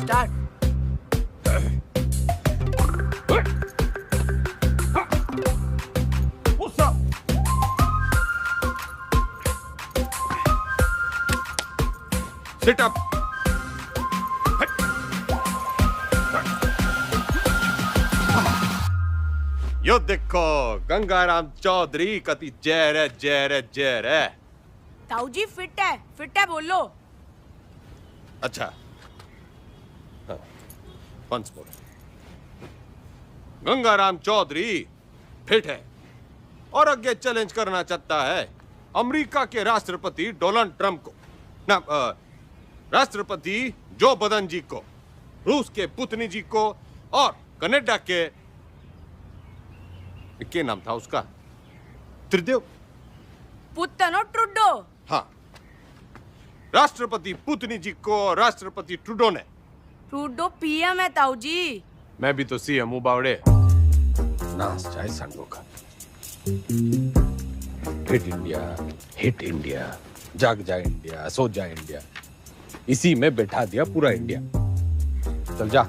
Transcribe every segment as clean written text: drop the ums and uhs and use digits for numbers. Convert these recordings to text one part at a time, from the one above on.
Start. Sit up. यो देखो गंगाराम चौधरी कति जहर है, जहर है, जहर है। ताऊ जी फिट है बोल लो। अच्छा once more. Gangaram Chaudhary fit है और आगे चैलेंज करना चाहता है अमेरिका के राष्ट्रपति डोनाल्ड ट्रंप को, ना राष्ट्रपति जो बदन जी को, रूस के पुतिन जी को और कनाडा के क्या नाम था उसका, त्रिदेव पुतनो ट्रुडो। हाँ, राष्ट्रपति पुतिन जी को और राष्ट्रपति ट्रुडो ने। ट्रुडो पीएम है ताऊ जी। मैं भी तो सीएम हूँ बावड़े। नाच जाए संडो का। हिट इंडिया, जाग जाए इंडिया, सो जाए इंडिया, इसी में बैठा दिया पूरा इंडिया। चल जा,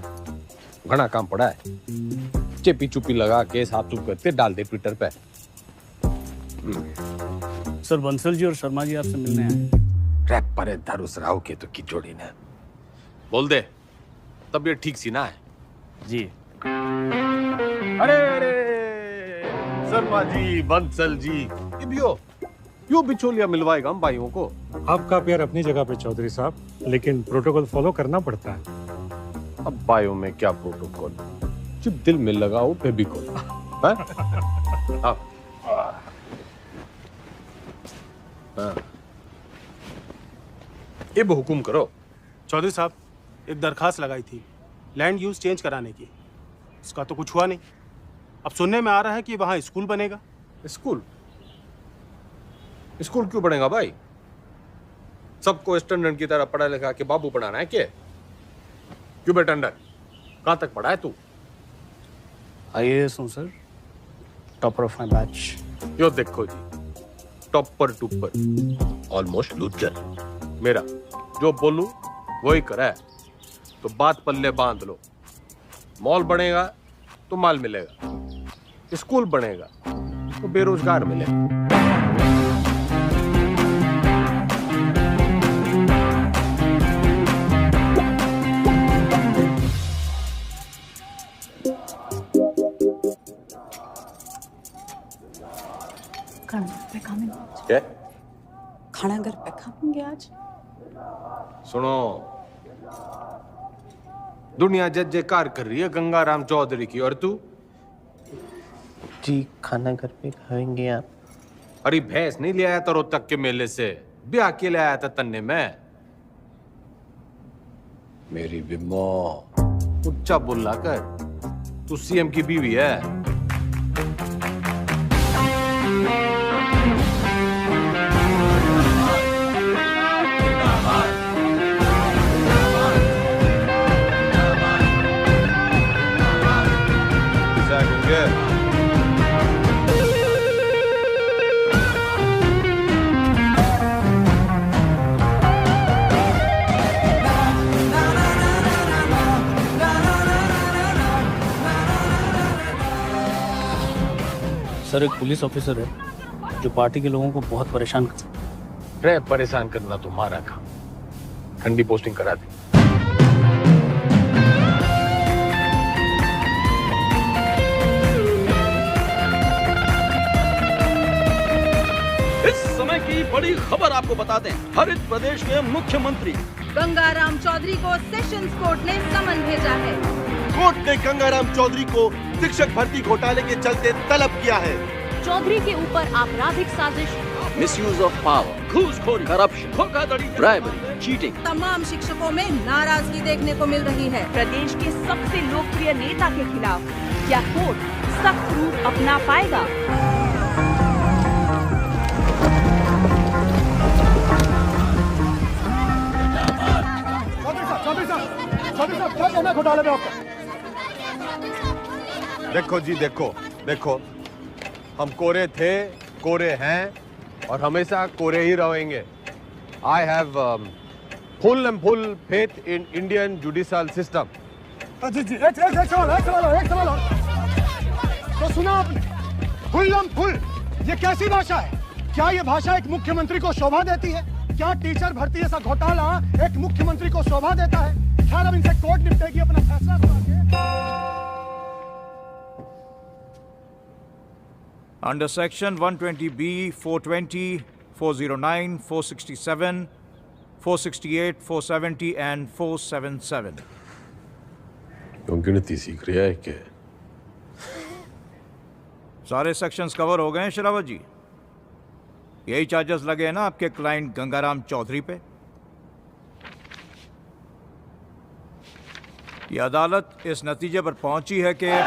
घना काम पड़ा है। चेपी चुपी लगा के साफ सुफ करते डाल दे ट्विटर पे। सर बंसल जी और शर्मा जी आपसे मिलने आए। रैप पर धरुस राव के तो की जोड़ी ने। बोल दे, तबीयत ठीक सी ना है? जी। अरे शर्मा जी, बंसल जी, यो बिचौलिया मिलवाएगा हम भाइयों को। आपका प्यार अपनी जगह पे चौधरी साहब, लेकिन प्रोटोकॉल फॉलो करना पड़ता है। अब भाइयों में क्या प्रोटोकॉल, जब दिल में लगाओ फेविकोल। अब हुकुम करो। चौधरी साहब, एक दरखास्त लगाई थी लैंड यूज चेंज कराने की, उसका तो कुछ हुआ नहीं। अब सुनने में आ रहा है कि वहाँ स्कूल बनेगा। स्कूल? स्कूल क्यों बनेगा भाई? सबको स्टैंडर्ड की तरह पढ़ा लिखा के बाबू पढ़ाना है क्या? क्यों बेटा अंडर, कहाँ तक पढ़ा है तू? आईएएस हूँ sir, topper of my batch. Yo देखो जी, टॉपर टूपर, ऑलमोस्ट लूजर। मेरा जो बोलूं वही करा है, तो बात पल्ले बांध लो। मॉल बनेगा तो माल मिलेगा, स्कूल बनेगा तो बेरोजगार मिलेगा। क्या? खाना घर पे खाएंगे आज। सुनो, दुनिया जय जयकार कर रही है गंगाराम चौधरी की, और तू? जी खाना घर पे खाएंगे आप। अरे भैंस नहीं ले आया था रोहतक के मेले से, ब्याह के ले आया था तन्ने में। मेरी बिम्बो उच्चा बोला कर, तू सीएम की बीवी है। सर एक पुलिस ऑफिसर है जो पार्टी के लोगों को बहुत परेशान करता है। परेशान करना तुम्हारा काम, ठंडी पोस्टिंग करा दे। इस समय की बड़ी खबर आपको बता दें, हरित प्रदेश के मुख्यमंत्री गंगाराम चौधरी को सेशंस कोर्ट ने समन भेजा है। कोर्ट ने गंगाराम चौधरी को शिक्षक भर्ती घोटाले के चलते तलब किया है। चौधरी के ऊपर आपराधिक साजिश, मिसयूज ऑफ पावर, घूसखोरी, करप्शन, धोखाधड़ी, ब्राइबरी, चीटिंग, तमाम शिक्षकों में नाराजगी देखने को मिल रही है। प्रदेश के सबसे लोकप्रिय नेता के खिलाफ क्या कोर्ट सख्त रूप अपना पाएगा? क्या कहना घोटाले में आपका? देखो जी, देखो देखो, हम कोरे थे, कोरे हैं और हमेशा कोरे ही रहेंगे। I have full and full faith in Indian judicial system. एक सवाल और। तो सुना आपने, फुल ये कैसी भाषा है? क्या ये भाषा एक मुख्यमंत्री को शोभा देती है? क्या टीचर भर्ती जैसा घोटाला एक मुख्यमंत्री को शोभा देता है? खैर अब इनसे कोर्ट निपटेगी अपना फैसला सुना के। Under Section 120B, 420, 409, 467, 468, 470 and 477. क्यों गिनती सीख रहा है क्या? सारे सेक्शंस कवर हो गए हैं शरावत जी। यही चार्जेस लगे हैं ना आपके क्लाइंट गंगाराम चौधरी पे। ये अदालत इस नतीजे पर पहुंची है कि आज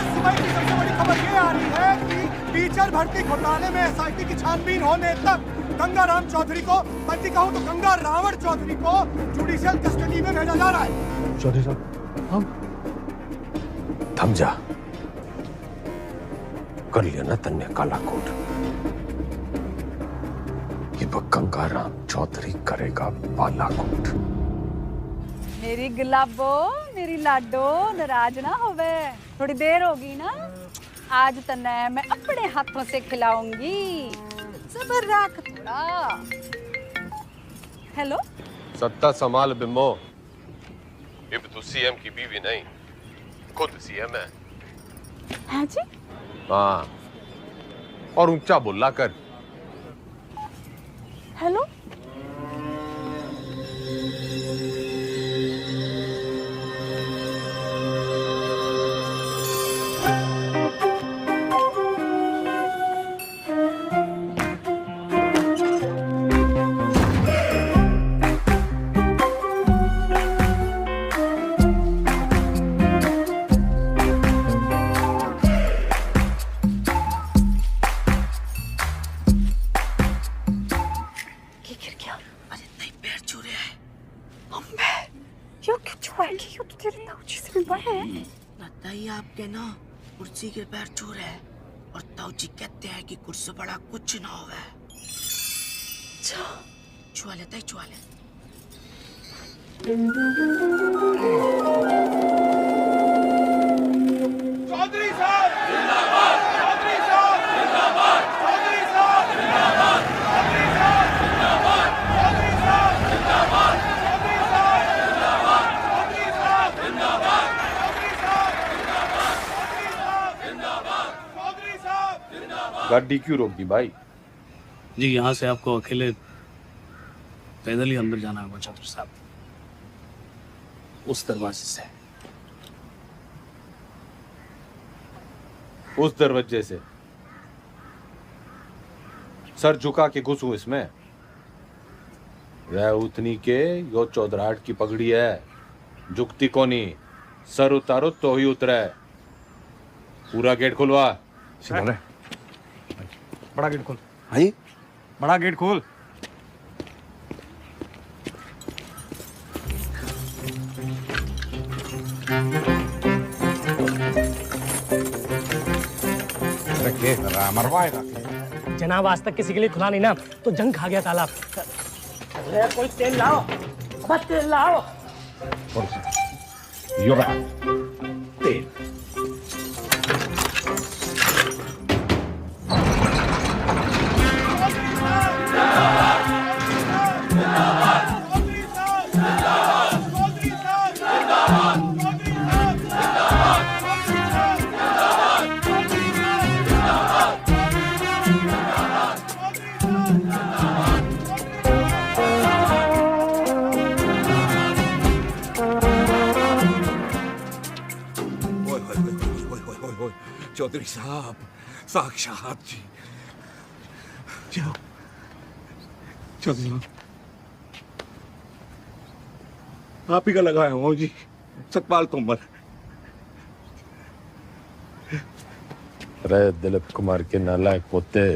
सुबह की सबसे बड़ी खबर ये आ रही है कि टीचर भर्ती घोटाले में एसआईटी की छानबीन होने तक गंगाराम चौधरी को, बल्कि कहूं तो गंगा रावण चौधरी को जुडिशियल कस्टडी में भेजा जा रहा है। चौधरी साहब, हम थम जा। कर लिया ना तन्ने काला कोट। ये गंगाराम चौधरी करेगा बालाकोट। मेरी गुलाबो, मेरी लाडो, नाराज ना होवे। थोड़ी देर होगी ना, आज तन्ने मैं अपने हाथों से खिलाऊंगी। सब्र रख थोड़ा। हेलो, सत्ता संभाल बिम्बो। ये तू सीएम की बीवी नहीं, खुद सीएम है। हाँ जी। हाँ, और ऊंचा बोला कर। हेलो, बताइए आपके ना कुर्सी के पैर छू रहे हैं और ताऊजी कहते हैं कि कुर्सी बड़ा कुछ ना होवे। छुआ लेता है, छुआ ले। चौधरी साहब जिंदाबाद, चौधरी साहब जिंदाबाद, चौधरी साहब जिंदाबाद, चौधरी साहब जिंदाबाद, चौधरी साहब जिंदाबाद, चौधरी साहब जिंदाबाद, चौधरी साहब जिंदाबाद, चौधरी साहब जिंदाबाद, चौधरी साहब जिंदाबाद। गाड़ी क्यों रोक दी भाई? जी, यहाँ से आपको अकेले पैदल ही अंदर जाना होगा चौधरी साहब, उस दरवाजे से। उस दरवाजे से? सर झुका के घुसूं इसमें? रह उतनी के यो चौधराट की पगड़ी है, झुकती कोनी। सर उतारो तो ही उतरे। पूरा गेट खुलवा। बड़ा गेट खोल। हाँ, बड़ा गेट खोल। मरवाएगा। जनाब आज तक किसी के लिए खुला नहीं ना, तो जंग खा गया तालाब। कोई तेल लाओ, बस तेल लाओ। तेल चौधरी साहब, साक्षात जी। चौधरी साहब, आप ही का लगाया हूँ जी, सतपाल तोमर। अरे दिलीप कुमार के नालायक पोते,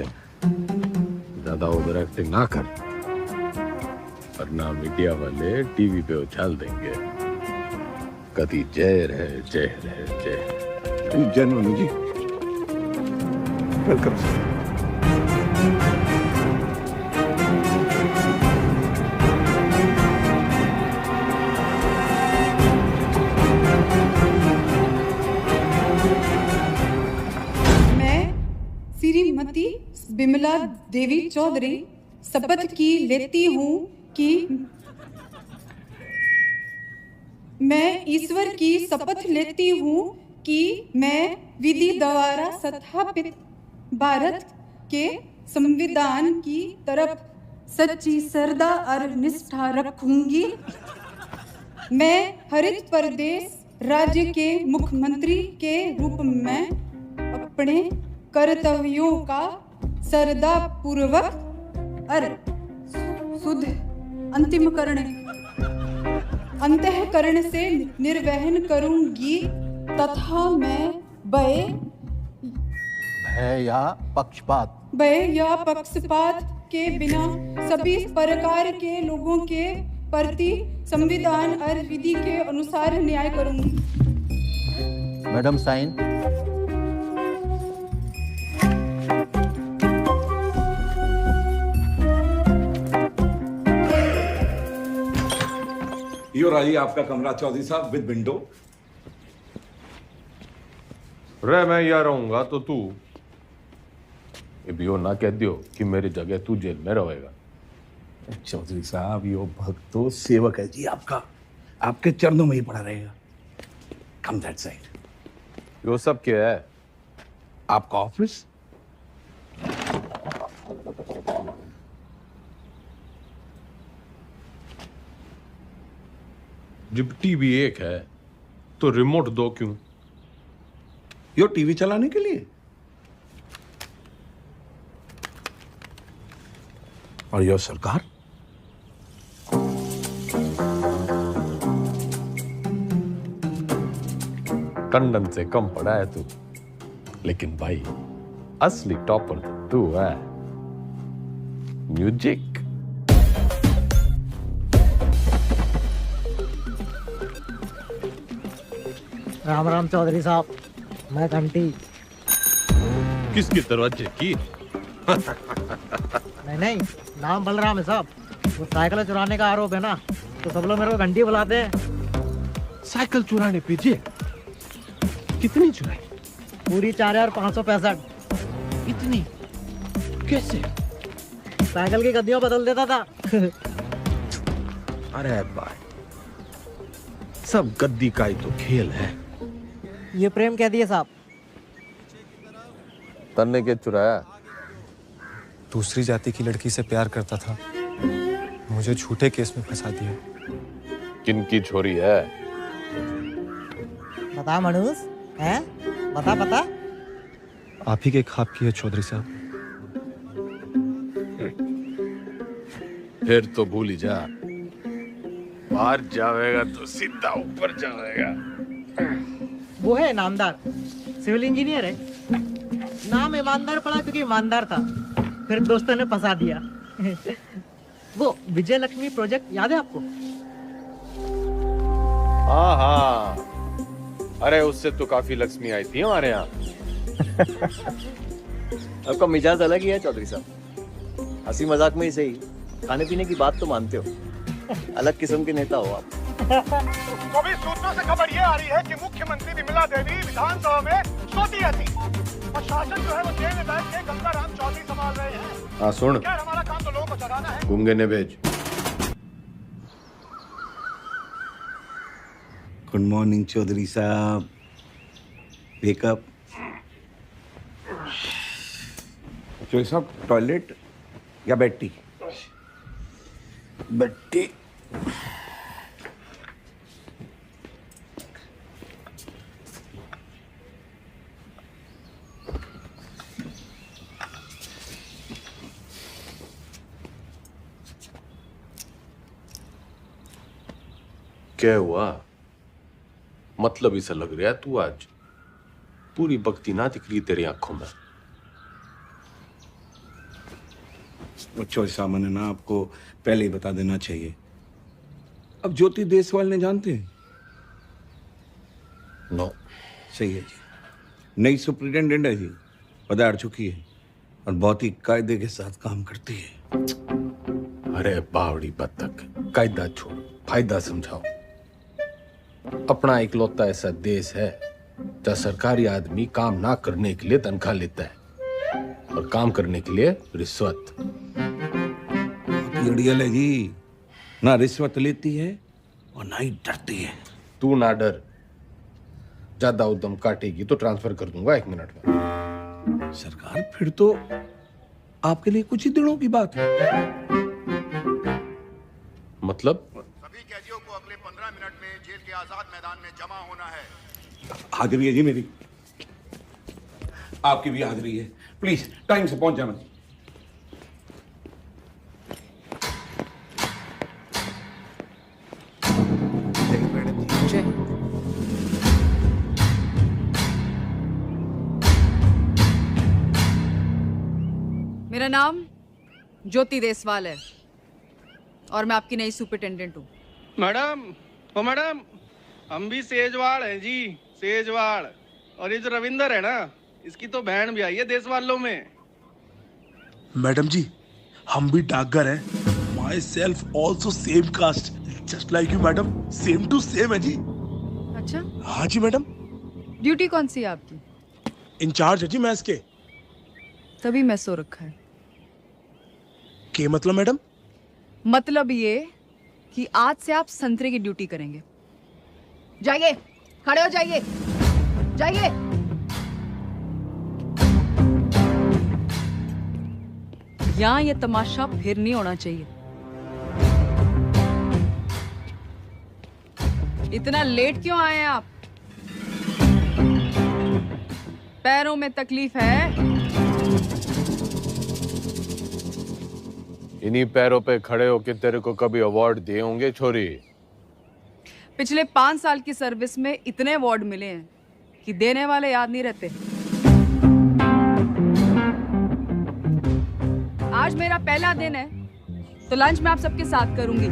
ज्यादा ओवर एक्टिंग ना कर, वरना मीडिया वाले टीवी पे उछाल देंगे। कभी जय रहे, जय रहे, जय। जेन्युइन जी, वेलकम विमला देवी चौधरी शपथ की लेती हूँ कि मैं ईश्वर की शपथ लेती हूँ कि मैं विधि द्वारा स्थापित भारत के संविधान की तरफ सच्ची श्रद्धा और निष्ठा रखूंगी। मैं हरित प्रदेश राज्य के मुख्यमंत्री के रूप में अपने कर्तव्यों का श्रद्धा पूर्वक और शुद्ध अंतःकरण से निर्वहन करूंगी तथा मैं भय या पक्षपात के बिना सभी प्रकार के लोगों के प्रति संविधान और विधि के अनुसार न्याय करूंगी। Madam sign. यो रही आपका कमरा चौधरी साहब विद विंडो। रे मैं यहाँ रहूंगा तो तू ये भी ना कह दियो कि मेरी जगह तू जेल में रहेगा। चौधरी साहब यो भक्तो सेवक है जी आपका, आपके चरणों में ही पड़ा रहेगा। कम दैट साइड। यो सब क्या है? आपका ऑफिस। जब टीवी एक है तो रिमोट दो क्यों? यो टीवी चलाने के लिए। और यो सरकार। टंडन से कम पड़ा है तू, लेकिन भाई असली टॉपर तू है। म्यूजिक। राम राम चौधरी साहब, मैं घंटी। किसके दरवाजे की? नहीं, नाम बलराम है साहब। वो साइकिल चुराने का आरोप है ना, तो सब लोग मेरे को घंटी बुलाते हैं। साइकिल चुराने पे जे कितनी चुराई? पूरी 4565। इतनी कैसे? साइकिल की गद्दियों बदल देता था। अरे भाई, सब गद्दी का ही तो खेल है। ये प्रेम कह दिए साहब। तन्ने के चुराया? दूसरी जाति की लड़की से प्यार करता था, मुझे झूठे केस में फंसा दिया। किनकी छोरी है? बता मनुष है, बता। आप ही के खाब की है चौधरी साहब। फिर तो भूल ही जा, बाहर जाएगा तो सीधा ऊपर जाएगा। वो है नामदार, सिविल इंजीनियर है। नाम ईमानदार पड़ा क्योंकि ईमानदार था, फिर दोस्तों ने फंसा दिया। वो विजय लक्ष्मी प्रोजेक्ट याद है आपको? हाँ, अरे उससे तो काफी लक्ष्मी आई थी हमारे यहाँ। आपका मिजाज अलग ही है चौधरी साहब, हंसी मजाक में ही सही, खाने पीने की बात तो मानते हो। अलग किस्म के नेता हो आप। तो अभी सूत्रों से खबर ये आ रही है कि मुख्यमंत्री विमला देवी विधानसभा में सोती रहती और शासन जो है वो जेल में बैठ के गंगाराम चौधरी संभाल रहे हैं। हाँ सुन, क्या हमारा काम तो लोगों को जगाना है। गूंगे ने भेज। गुड मॉर्निंग चौधरी साहब। वेकअप। चौधरी साहब, टॉयलेट या बेड टी? Bed tea. क्या हुआ? मतलब इसे लग रहा है तू आज पूरी भक्ति ना दिख रही तेरी आंखों में। चौधरी साहब, मैंने ना आपको पहले ही बता देना चाहिए। अब ज्योति देसवाल ने जानते हैं? नो। सही है जी। नई सुप्रिंटेंडेंट है जी, पधार चुकी है और बहुत ही कायदे के साथ काम करती है। अरे बावड़ी बत्तख, कायदा छोड़, फायदा समझाओ। अपना इकलौता ऐसा देश है जहाँ सरकारी आदमी काम ना करने के लिए तनख्वाह लेता है। और काम करने के लिए रिश्वत। अड़ियल है जी, ना रिश्वत लेती है और ना ही डरती है। तू ना डर, ज्यादा उद्यम काटेगी तो ट्रांसफर कर दूंगा 1 मिनट में। सरकार फिर तो आपके लिए कुछ ही दिनों की बात है। मतलब? सभी कैदियों को अगले 15 मिनट में जेल के आजाद मैदान में जमा होना है। हाजिरी है जी मेरी, आपकी भी हाजिरी है। प्लीज टाइम से पहुंच जाना। मेरा नाम ज्योति देसवाल है और मैं आपकी नई सुपरिटेंडेंट हूँ। मैडम हम भी सेजवाड़ हैं जी, सेजवाड़। और ये जो रविंदर है ना, इसकी तो बहन भी आई है देसवालों में। मैडम जी हम भी डाकघर हैं। Myself also same caste just like you madam, same to same है जी। अच्छा? हाँ जी मैडम। ड्यूटी कौन सी है आपकी? इंचार्ज है जी मैस के। तभी मैं सो रखा है। के मतलब मैडम? मतलब ये कि आज से आप संतरे की ड्यूटी करेंगे। जाइए, खड़े हो जाइए, जाइए। यहां ये तमाशा फिर नहीं होना चाहिए। इतना लेट क्यों आए हैं आप? पैरों में तकलीफ है? इन्हीं पैरों पे खड़े होके तेरे को कभी अवार्ड दिए होंगे छोरी? पिछले 5 साल की सर्विस में इतने अवार्ड मिले हैं कि देने वाले याद नहीं रहते। आज मेरा पहला दिन है तो लंच मैं आप सबके साथ करूंगी।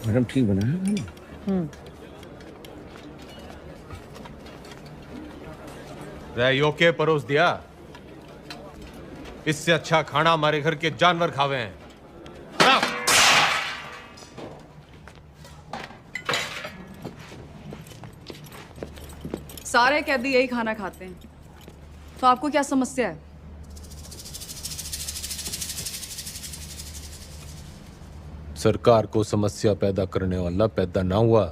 मैडम ठीक बना है? रैयो के परोस दिया, इससे अच्छा खाना हमारे घर के जानवर खावे हैं। सारे कैदी यही खाना खाते हैं, तो आपको क्या समस्या है? सरकार को समस्या पैदा करने वाला पैदा ना हुआ,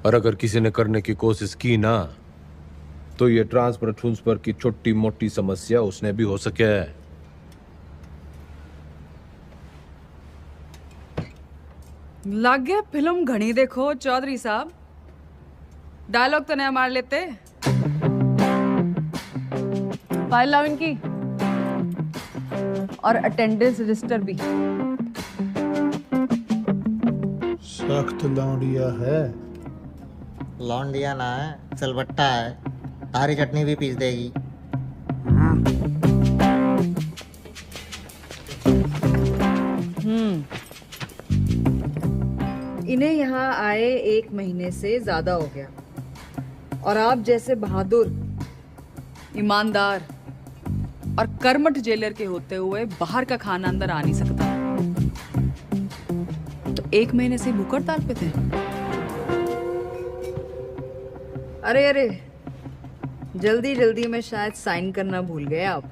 और अगर किसी ने करने की कोशिश की ना, तो ये ट्रांसफर की छोटी मोटी समस्या उसने भी हो सके है। लग गया फिल्म घनी देखो चौधरी साहब। डायलॉग तो नहीं मार लेते। फाइल लाओ इनकी और अटेंडेंस रजिस्टर भी। सख्त लौंडिया है। लौंडिया ना है, सिलबट्टा है। हरी चटनी भी पीस देगी। इन्हें यहाँ आए 1 महीने से ज्यादा हो गया और आप जैसे बहादुर, ईमानदार और कर्मठ जेलर के होते हुए बाहर का खाना अंदर आ नहीं सकता। तो 1 महीने से भूख हड़ताल पे थे। अरे जल्दी जल्दी में शायद साइन करना भूल गए आप।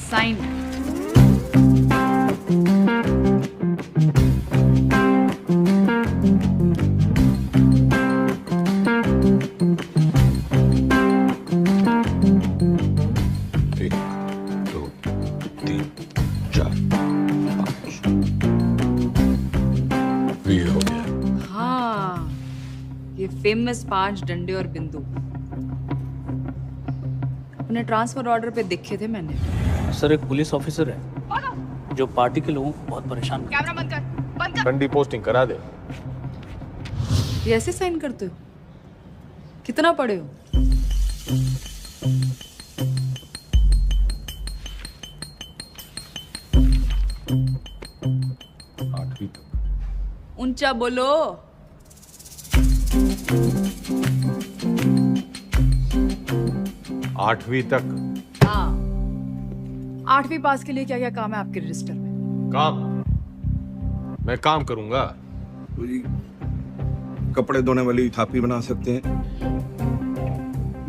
साइन। फेमस 5 डंडे और बिंदु अपने ट्रांसफर ऑर्डर पे देखे थे मैंने। सर एक पुलिस ऑफिसर है जो पार्टी के लोगों को बहुत परेशान करता है। कैमरा बंद कर। ठंडी पोस्टिंग करा दे। ये ऐसे साइन करते हो? कितना पढ़े हो? ऊंचा बोलो। 8वीं तक। हाँ, 8वीं पास के लिए क्या क्या काम है आपके रजिस्टर में? काम? मैं काम करूंगा। कपड़े धोने वाली थापी बना सकते हैं,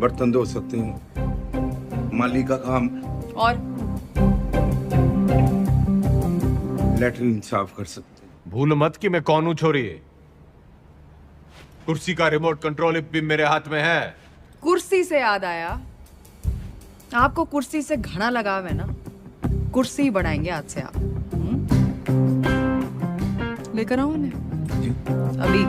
बर्तन धो सकते हैं, माली का काम और लेटरिन साफ कर सकते हैं। भूल मत कि मैं कौन हूं छोरी। कुर्सी का रिमोट कंट्रोल भी मेरे हाथ में है। कुर्सी से याद आया, आपको कुर्सी से घना लगाव है ना, कुर्सी बनाएंगे आज से आप। लेकर आओ उन्हें अभी।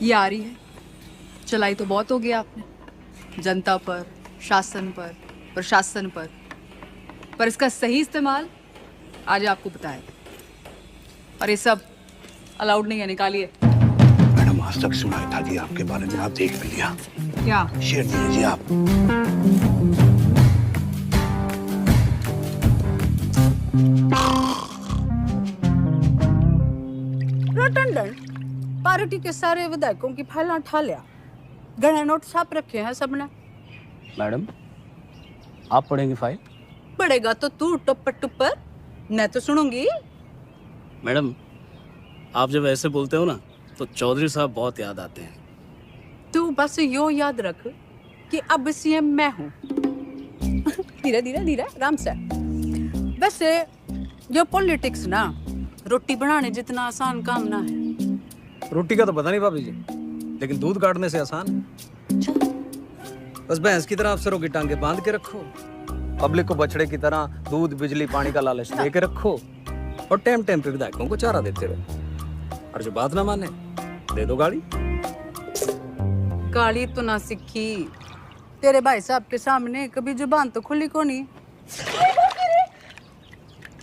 ये आ रही है, चलाई तो बहुत हो गया आपने, जनता पर, शासन पर, प्रशासन पर इसका सही इस्तेमाल आज आपको बताएं। और ये सब अलाउड नहीं है, निकालिए। मैडम आज तक सुना था कि आपके बारे में, आप देख भी लिया। क्या शेयर नहीं जी आप? टंडन पार्टी के सारे विधायकों की फाइलें उठा लिया, गणे नोट छाप रखे हैं सबने। मैडम आप पढ़ेंगी फाइल? पढ़ेगा तो तू टुप्पर टुप्पर, मैं तो सुनूंगी। मैडम आप जब ऐसे बोलते हो ना तो चौधरी साहब बहुत याद आते हैं। तू बस यो याद रख कि अब सीएम मैं हूँ। धीरे धीरे धीरे आराम से। वैसे जो पॉलिटिक्स ना रोटी बनाने जितना आसान काम ना है। रोटी का तो पता नहीं भाभी जी, लेकिन दूध काटने से आसान है। बस भैंस की तरह अफसरों की टांगे बांध के रखो, पब्लिक को बछड़े की तरह दूध बिजली पानी का लालच दे के रखो, और टाइम टाइम पे विधायकों को चारा देते रहो, और जो बात ना माने दे दो गाड़ी। गाली तो ना सीखी, तेरे भाई साहब के सामने कभी जुबान तो खुली को नहीं।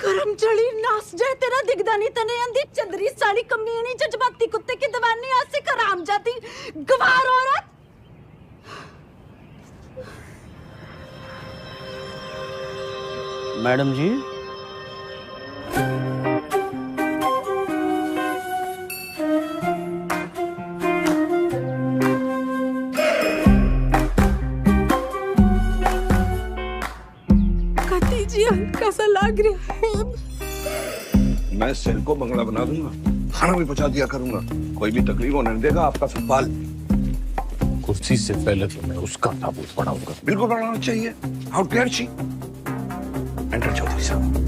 करम चढ़ी नास जाए तेरा दिखदा नहीं तने अंधी चंदरी साली कमीनी जज्बाती कुत्ते की दीवानी आज से कराम जाती गवार औरत। मैडम जी कैसा लग रहा है? मैं सेल को बंगला बना दूंगा, खाना भी पहुंचा दिया करूंगा, कोई भी तकलीफ होने नहीं देगा आपका सुपाल। कुर्सी से पहले तो मैं उसका ताबूत बढ़ाऊंगा। बिल्कुल बढ़ाना चाहिए। How dare she. Enter Chaudhary साहब।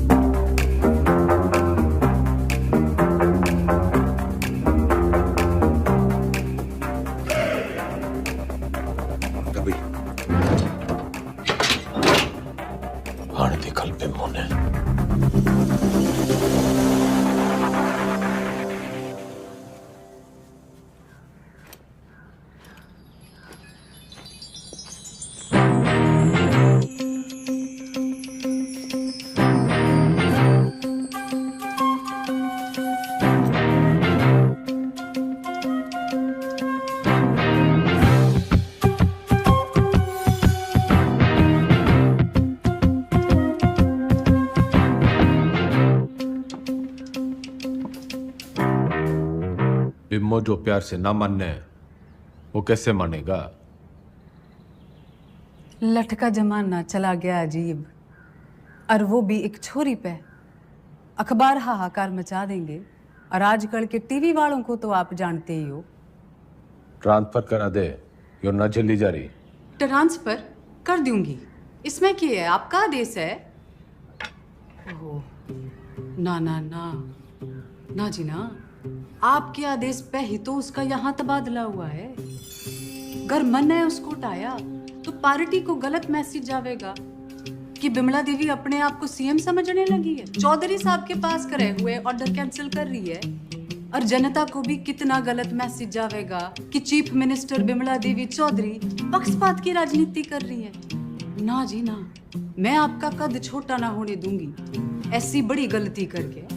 बिम्मो जो प्यार से ना मानने वो कैसे मानेगा? लटका जमाना चला गया अजीब, और वो भी एक छोरी पे। अखबार हाहाकार मचा देंगे, और आजकल के टीवी वालों को तो आप जानते ही हो। ट्रांसफर करा दे, यो ना जल्दी जा रही। ट्रांसफर कर दूंगी, इसमें क्या है, आपका आदेश है। ओह, ना ना ना ना जी ना, आपके आदेश पे ही तो उसका यहाँ तबादला हुआ है। अगर मन है उसको उठाया तो पार्टी को गलत मैसेज जाएगा कि बिमला देवी अपने आप को सीएम समझने लगी है, चौधरी साहब के पास करे हुए ऑर्डर कैंसिल कर रही है, और जनता को भी कितना गलत मैसेज जाएगा कि चीफ मिनिस्टर बिमला देवी चौधरी पक्षपात की राजनीति कर रही है। ना जी ना, मैं आपका कद छोटा ना होने दूंगी ऐसी बड़ी गलती करके।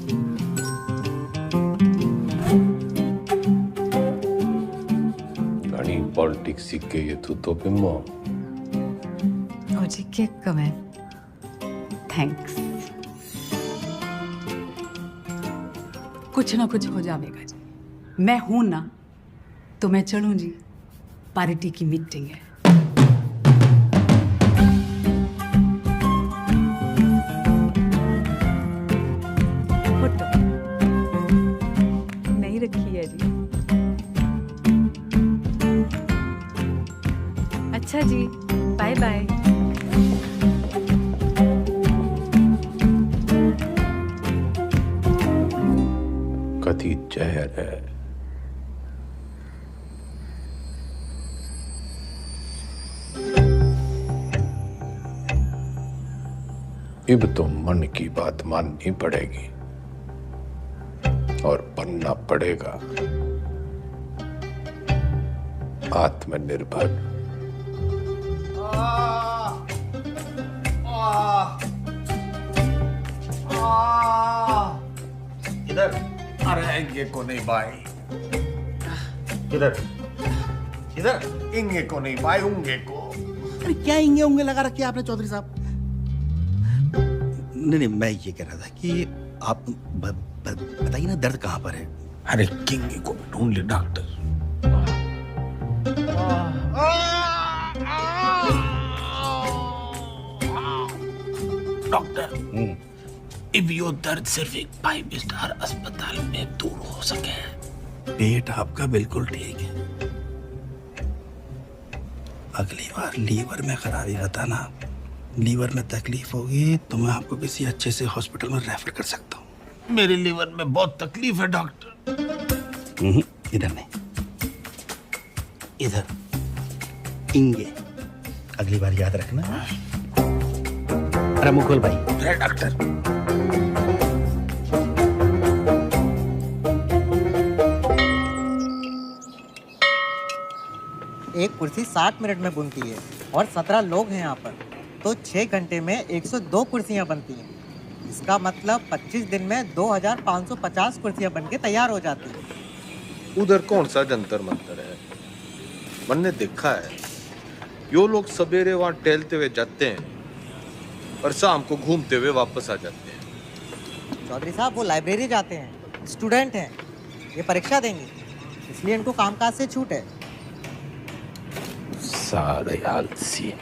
पॉलिटिक्स सीख के ये तो बिम्मो। ओ जी के कमेंट, थैंक्स। कुछ ना कुछ हो जाएगा जी, मैं हूं ना तो मैं चलूं जी, पार्टी की मीटिंग है। फोटो नहीं रखी है जी। अच्छा जी, बाय बाय। कथी जहर है। अब तो मन की बात माननी पड़ेगी और बनना पड़ेगा आत्मनिर्भर। इधर अरे ये को नहीं भाई, इधर इधर इंगे को नहीं भाई, उंगे को। अरे क्या इंगे उंगे लगा रखे आपने चौधरी साहब? नहीं, मैं ये कह रहा था कि आप बताइए ना दर्द कहाँ पर है? अरे किंगे को ढूंढ ले डॉक्टर। डॉक्टर, अब यो दर्द सिर्फ एक 5 स्टार अस्पताल में दूर हो सके। पेट आपका बिल्कुल ठीक है। अगली बार लीवर में खराबी बताना, लीवर में तकलीफ होगी तो मैं आपको किसी अच्छे से हॉस्पिटल में रेफर कर सकता हूँ। मेरे लीवर में बहुत तकलीफ है डॉक्टर। इधर नहीं, इधर इंगे। अगली बार याद रखना। अरे मुकुल भाई। अरे डॉक्टर, एक कुर्सी 60 मिनट में बनती है और 17 लोग हैं यहाँ पर, तो 6 घंटे में 102 कुर्सियाँ बनती हैं। इसका मतलब 25 दिन में 2550 कुर्सियाँ बनके तैयार हो जाती हैं। उधर कौन सा जंतर मंतर है? मैंने देखा है यो लोग सवेरे वहां टहलते हुए जाते हैं और शाम को घूमते हुए वापस आ जाते हैं। चौधरी साहब वो लाइब्रेरी जाते हैं, स्टूडेंट हैं, ये परीक्षा देंगे, इसलिए इनको कामकाज से छूट है। सारे आलसी।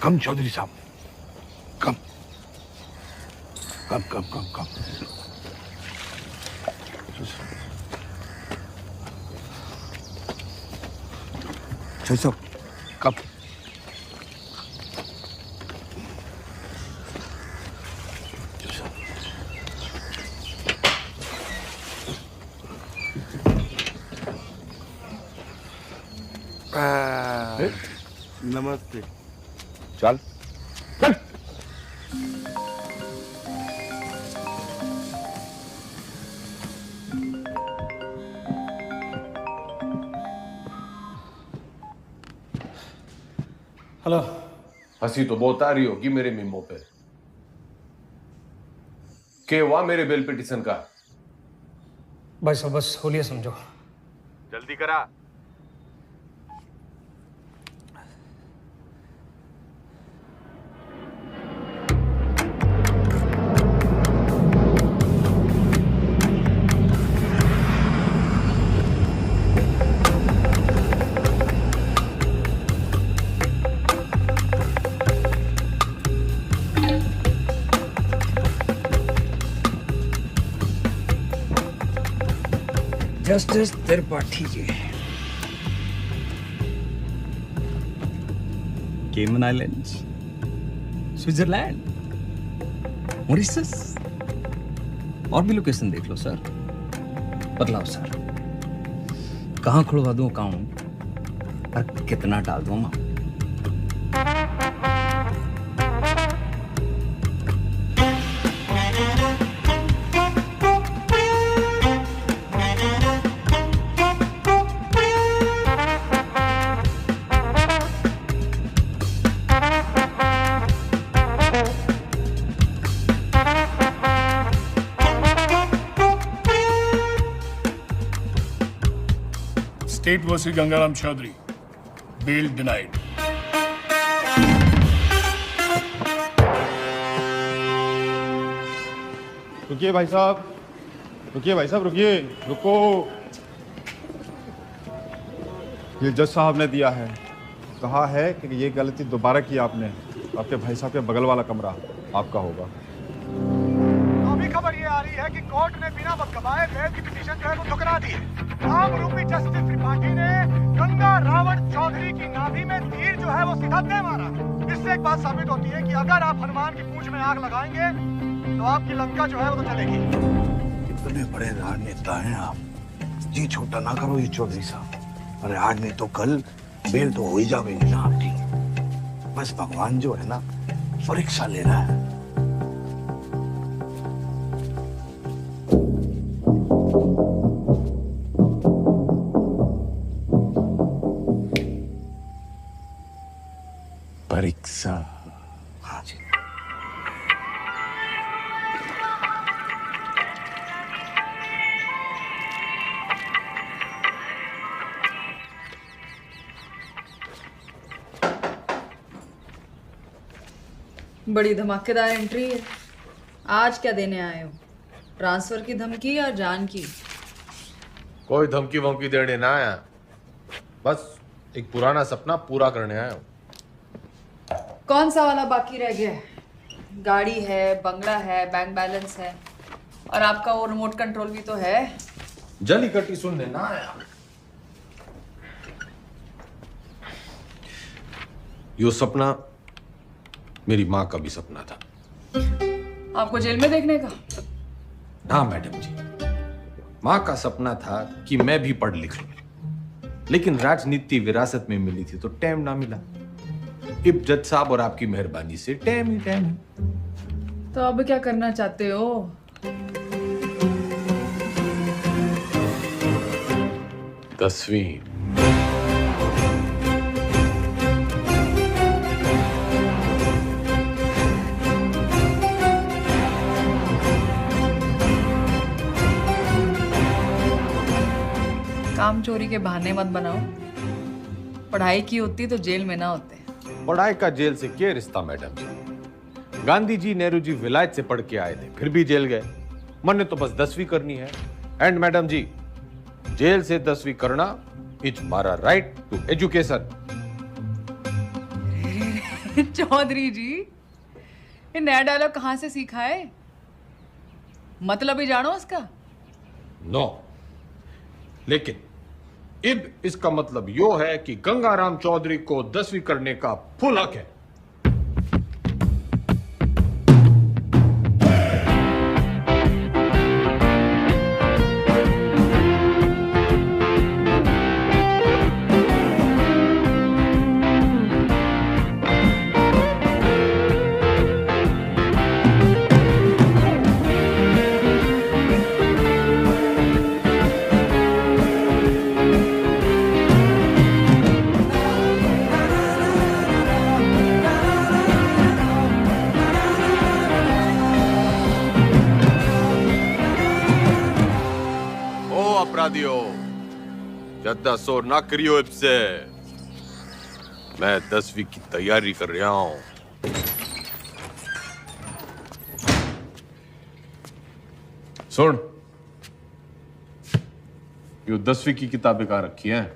कम चौधरी साहब, कम कम कम कम कम। चौधरी साहब, कम। नमस्ते। चल चल। हेलो। हंसी तो बहुत आ रही होगी मेरे मीमो पे। के हुआ मेरे बेल पिटीशन का? भाई साहब बस होलिया समझो। जल्दी करा। जस्टिस त्रिपाठी जी, केमन आइलैंड्स, स्विट्जरलैंड, मॉरिशस, और भी लोकेशन देख लो सर। बतलाओ सर, कहाँ खुलवा दूं अकाउंट और कितना डाल दूं amount? State versus Gangaram Chaudhary. Bail denied. रुकिए भाई साहब, रुकिए भाई साहब, रुकिए, रुको। ये जज साहब ने दिया है, कहा है कि ये गलती दोबारा की आपने, आपके भाई साहब के बगल वाला कमरा आपका होगा। तो अभी खबर ये आ रही है कि कोर्ट ने बिना वक्त गवाए बेल की पिटीशन जो है वो ठुकरा दी है। आरोपी जस्टिस त्रिपाठी ने गंगा रावण चौधरी की नाभि में तीर जो है वो सीधा दे मारा। इससे एक बात साबित होती है कि अगर आप हनुमान की पूंछ में आग लगाएंगे तो आपकी लंका जो है वो तो चलेगी। कितने बड़े राजनेता हैं आप, जी छोटा ना करो ये चौधरी साहब। अरे आज नहीं तो कल बेल तो हो ही जाएगी ना आपकी। बस भगवान जो है ना परीक्षा ले रहा है। परीक्षा, हाँ जी। बड़ी धमाकेदार एंट्री है। आज क्या देने आए हो? ट्रांसफर की धमकी या जान की? कोई धमकी वमकी देने ना आया, बस एक पुराना सपना पूरा करने आया हूँ। कौन सा वाला बाकी रह गया है? गाड़ी है, बंगला है, बैंक बैलेंस है, और आपका वो रिमोट कंट्रोल भी तो है। जली कटी सुनने ना आया। यो सपना मेरी माँ का भी सपना था। आपको जेल में देखने का? हाँ मैडम जी, माँ का सपना था कि मैं भी पढ़ लिख लूं, लेकिन राजनीति विरासत में मिली थी तो टाइम ना मिला। अब जज साहब और आपकी मेहरबानी से टाइम ही टाइम है। तो अब क्या करना चाहते हो? तस्वीर। काम चोरी के बहाने मत बनाओ। पढ़ाई की होती तो जेल में ना होते। पढ़ाई का जेल से क्या रिश्ता मैडम जी? गांधी जी, नेहरू जी विलायत से पढ़ के आए थे, फिर भी जेल गए। मन तो बस 10वीं करनी है। एंड मैडम जी, जेल से 10वीं करना इज हमारा राइट टू एजुकेशन। चौधरी जी, ये नया डायलॉग कहाँ से सीखा है? मतलब ही जानो उसका? नो, लेकिन अब इसका मतलब यो है कि गंगाराम चौधरी को 10वीं करने का फुल हक है। ओ अपराधियों, ज्यादा शोर ना करियो इससे। मैं 10वीं की तैयारी कर रहा हूं। सुन, यो 10वीं की किताबें कहाँ रखी हैं?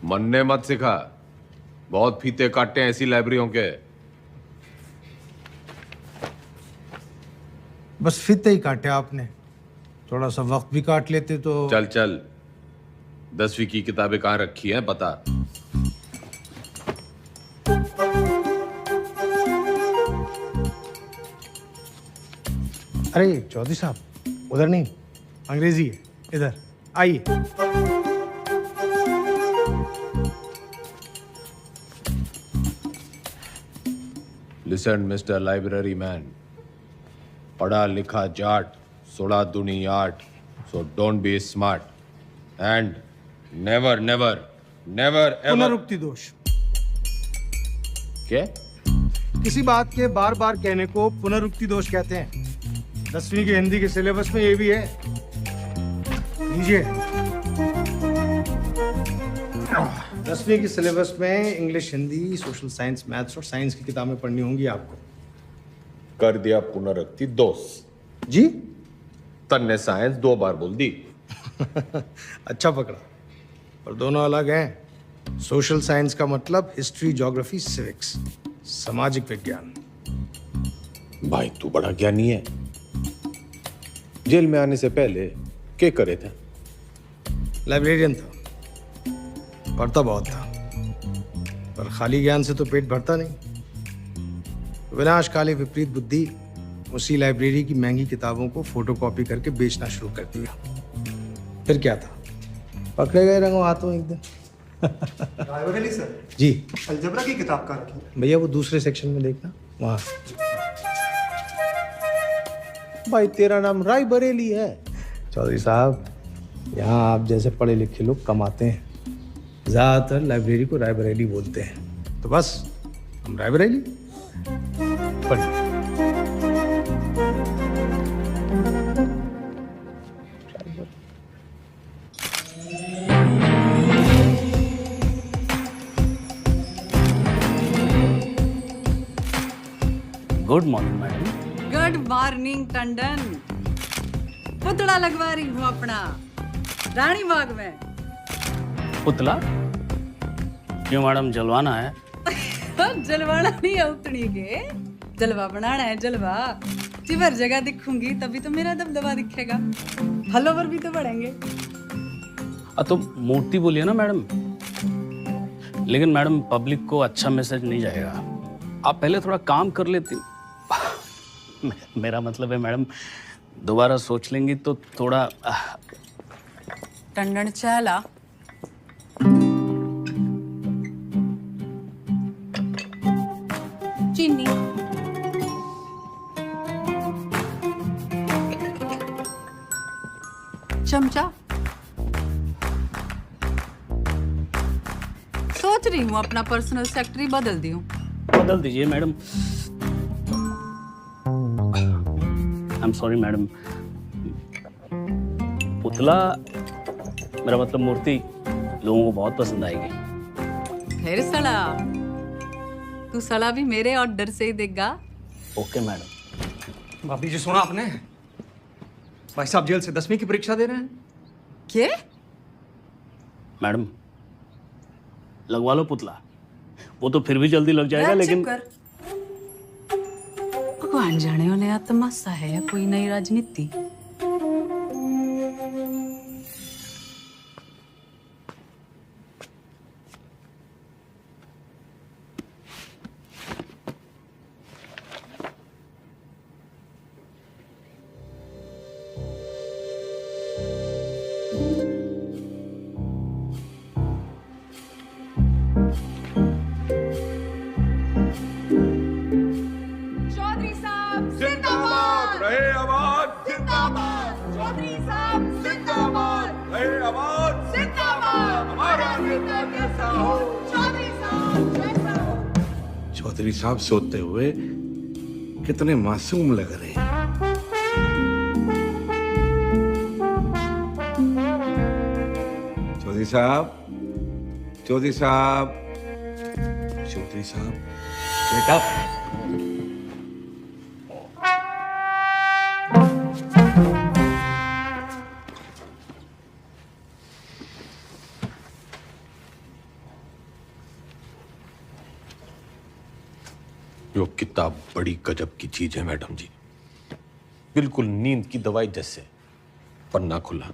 मन ने मत सिखा, बहुत फीते काटे हैं ऐसी लाइब्रेरियों के। बस फीते ही काटे आपने, थोड़ा सा वक्त भी काट लेते तो। चल चल, 10वीं की किताबें कहाँ रखी हैं बता। अरे चौधरी साहब, उधर नहीं, अंग्रेजी है, इधर आइए। लिसन मिस्टर लाइब्रेरी मैन, पढ़ा लिखा जाट, सोड़ा दुनी आट, so don't be smart and never never never ever. पुनरुक्ति दोष। क्या? किसी बात के बार बार कहने को पुनरुक्ति दोष कहते हैं। 10वीं के हिंदी के सिलेबस में ये भी है, लीजिए। 10वीं के सिलेबस में English, Hindi, social science, maths और साइंस की किताबें पढ़नी होंगी आपको। कर दिया पुनरुक्ति दोष जी। तन्ने साइंस 2 बार बोल दी। अच्छा पकड़ा, पर दोनों अलग हैं। सोशल साइंस का मतलब हिस्ट्री, ज्योग्राफी, सिविक्स, सामाजिक विज्ञान। भाई तू बड़ा ज्ञानी है। जेल में आने से पहले क्या करे थे? लाइब्रेरियन था, पढ़ता बहुत था, पर खाली ज्ञान से तो पेट भरता नहीं। विनाशकाली विपरीत बुद्धि उसी लाइब्रेरी की महंगी किताबों को फोटोकॉपी करके बेचना शुरू कर दिया। फिर क्या था, पकड़े गए रंगों हाथों एक दिन। रायबरेली सर जी। अलजबरा की किताब कहाँ रखी? भैया वो दूसरे सेक्शन में देखना, वहाँ। भाई तेरा नाम राय बरेली है। चौधरी साहब, यहाँ आप जैसे पढ़े लिखे लोग कम आते हैं। ज्यादातर लाइब्रेरी को रायबरेली बोलते हैं, तो बस हम रायबरेली पढ़िए। Good morning madam. Good morning Tandon. पुतला लगवा रही हूँ अपना रानी बाग में। पुतला क्यों मैडम, जलवाना है? जलवाना नहीं है, उतनी के जलवा बनाना है। जलवा चिवर जगह दिखूंगी तभी तो मेरा दबदबा दिखेगा, फॉलोवर भी तो बढ़ेंगे। तो मूर्ति बोलिए ना मैडम। लेकिन मैडम पब्लिक को अच्छा मैसेज नहीं जाएगा। आप पहले थोड़ा काम कर लेती। मेरा मतलब है मैडम, दोबारा सोच लेंगी तो थोड़ा। टंडन चला। चीनी। चमचा। सोच रही हूँ अपना पर्सनल सेक्रेटरी बदल दी हूँ। बदल दीजिए madam. I am sorry madam. पुतला, मेरा मतलब मूर्ति, लोगों को बहुत पसंद आएगी। फिर सड़ा, तू सड़ा भी मेरे ऑर्डर से ही देगा। Okay madam. भाभी जी सुना आपने, भाई साहब जेल से 10वीं की परीक्षा दे रहे हैं। क्या? मैडम लगवा लो पुतला, वो तो फिर भी जल्दी लग जाएगा। लेकिन भगवान जाने हो नया तमाशा है या कोई नई राजनीति। चौधरी साहब सोते हुए कितने मासूम लग रहे हैं। चौधरी साहब, चौधरी साहब, चौधरी साहब, बेटा। यो किताब बड़ी गजब की चीज है मैडम जी, बिल्कुल नींद की दवाई जैसे। पन्ना खुला,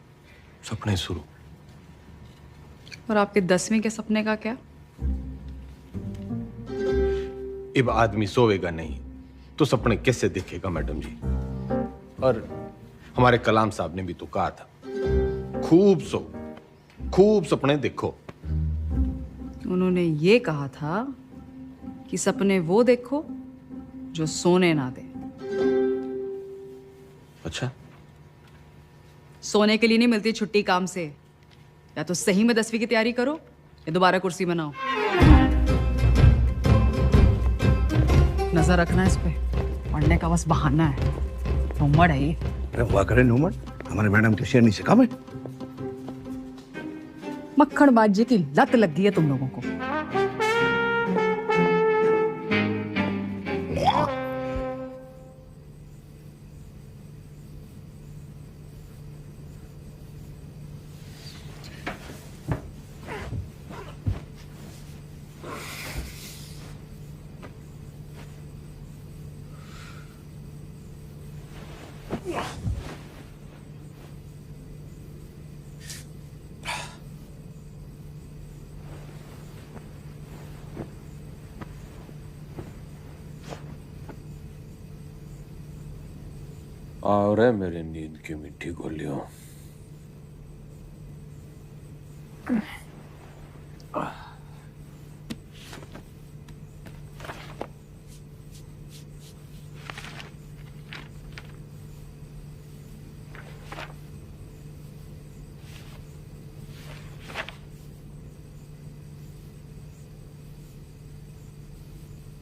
सपने शुरू। और आपके 10वीं के सपने का क्या? अब आदमी सोएगा नहीं तो सपने कैसे देखेगा मैडम जी। और हमारे कलाम साहब ने भी तो कहा था, खूब सो, खूब सपने देखो। उन्होंने ये कहा था कि सपने वो देखो जो सोने ना दे। अच्छा, सोने के लिए नहीं मिलती छुट्टी काम से। या तो सही में 10वीं की तैयारी करो या दोबारा कुर्सी बनाओ। नजर रखना इस पे, पढ़ने का बस बहाना है। नूमड़ है ये। अरे हुआ करे नूमड़, हमारे मैडम के शेरनी से कम है। मक्खन बाजी की लत लग गई है तुम लोगों को। और है मेरे नींद की मीठी गोलियों।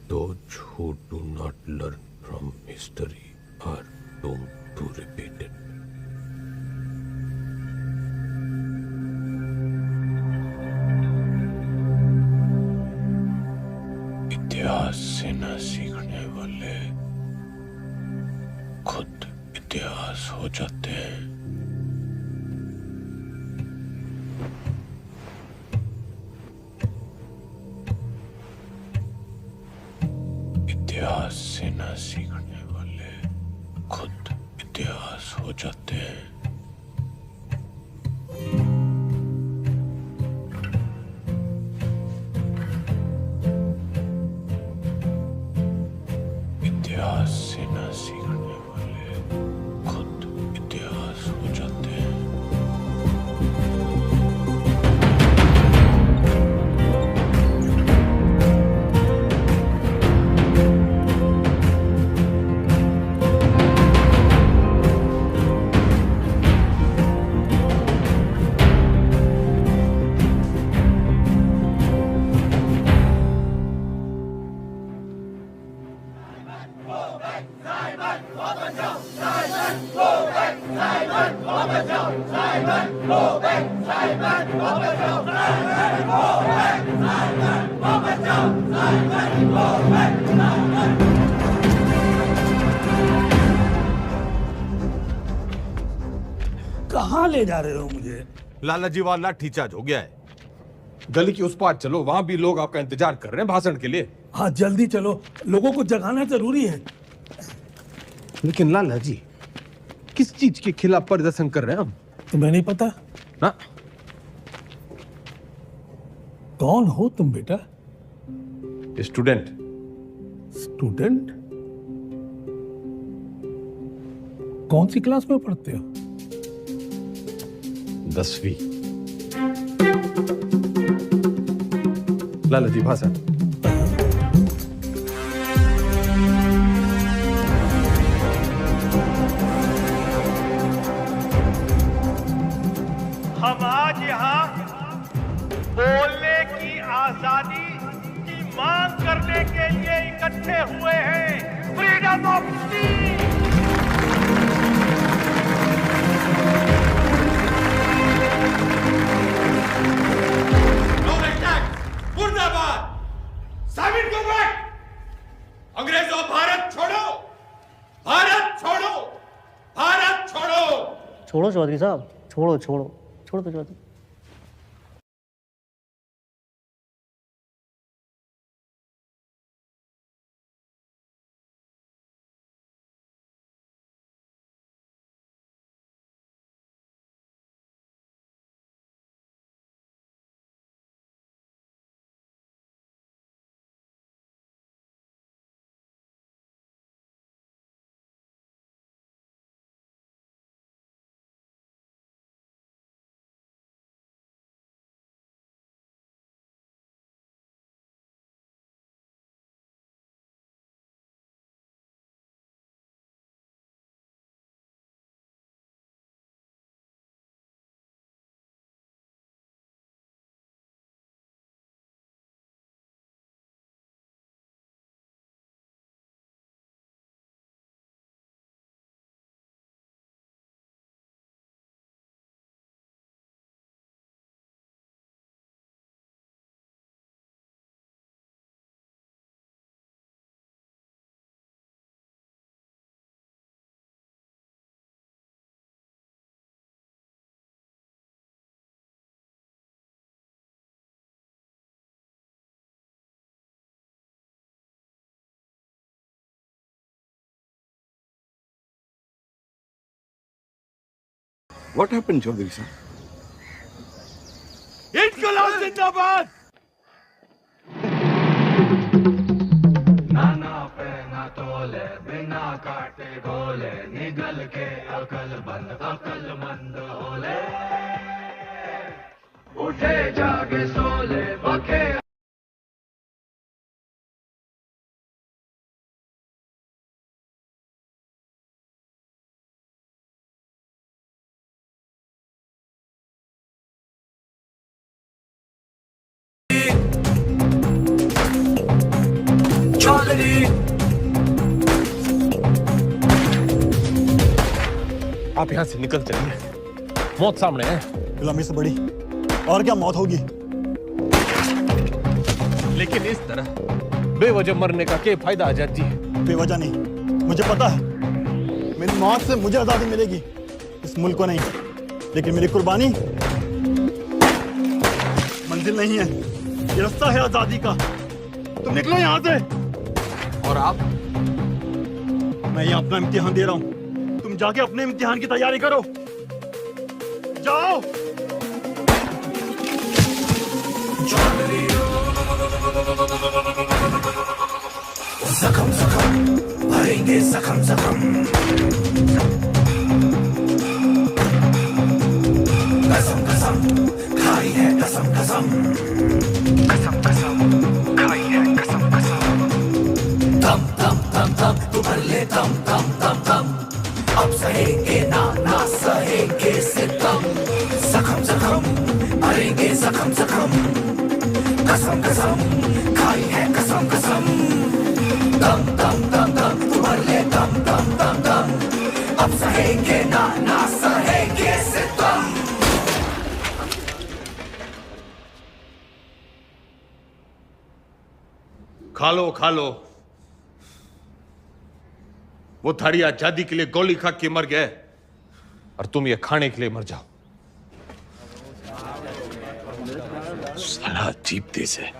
Those who do not learn from history are doomed to repeat it. इतिहास से न सीखने वाले खुद इतिहास हो जाते हैं। इतिहास से न सीखने वाले खुद इतिहास हो जाते हैं। इतिहास से न सीखने वाले खुद इतिहास हो जाते हैं। कहाँ ले जा रहे हो मुझे? लाला जी वाला ठीचार्ज हो गया है। गली की उस पार चलो, वहां भी लोग आपका इंतजार कर रहे हैं भाषण के लिए। हाँ जल्दी चलो, लोगों को जगाना जरूरी है। लेकिन लाला जी किस चीज के खिलाफ प्रदर्शन कर रहे हैं हम? तुम्हें नहीं पता ना? कौन हो तुम बेटा? स्टूडेंट। स्टूडेंट? कौन सी क्लास में पढ़ते हो? 10वीं। लाला जी भाषण। हम आज यहाँ बोलने की आजादी की मांग करने के लिए अंग्रेजों भारत छोड़ो, भारत छोड़ो, भारत छोड़ो। छोड़ो चौधरी साहब, छोड़ो छोड़ो छोड़ो तो Chaudhary. What happened, Chaudhary sir? इनकलाब जिंदाबाद। नाना पे ना तोले, बिना काटे गोले, निगल के अकलमंद होले, उठे जागे सोले, बखे आप यहाँ से निकल चलिए, मौत सामने है। गुलामी से बड़ी और क्या मौत होगी? लेकिन इस तरह बेवजह मरने का क्या फायदा आजाद जी? बेवजह नहीं, मुझे पता है मेरी मौत से मुझे आजादी मिलेगी, इस मुल्क को नहीं। लेकिन मेरी कुर्बानी मंजिल नहीं है, ये रास्ता है आजादी का। तुम निकलो यहाँ से। और आप? मैं यहाँ अपना इम्तिहान दे रहा हूँ, तुम जाके अपने इम्तिहान की तैयारी करो। जाओ। जख्म जख्म भरेंगे, जख्म जख्म कसम कसम खाई है, कसम कसम कसम कसम खाई है, कसम कसम दम दम दम दम तू भर ले दम दम दम दम, अब सहेंगे ना ना सहेंगे सितम, जख्म जख्म भरेंगे, जख्म जख्म कसम कसम खाई है, कसम कसम दम दम दम दम तू भर ले दम दम दम दम, अब सहेंगे ना ना सहेंगे सितम। खा लो खा लो, वो थारी आजादी के लिए गोली खा के मर गए और तुम ये खाने के लिए मर जाओ। साला अजीब देश है,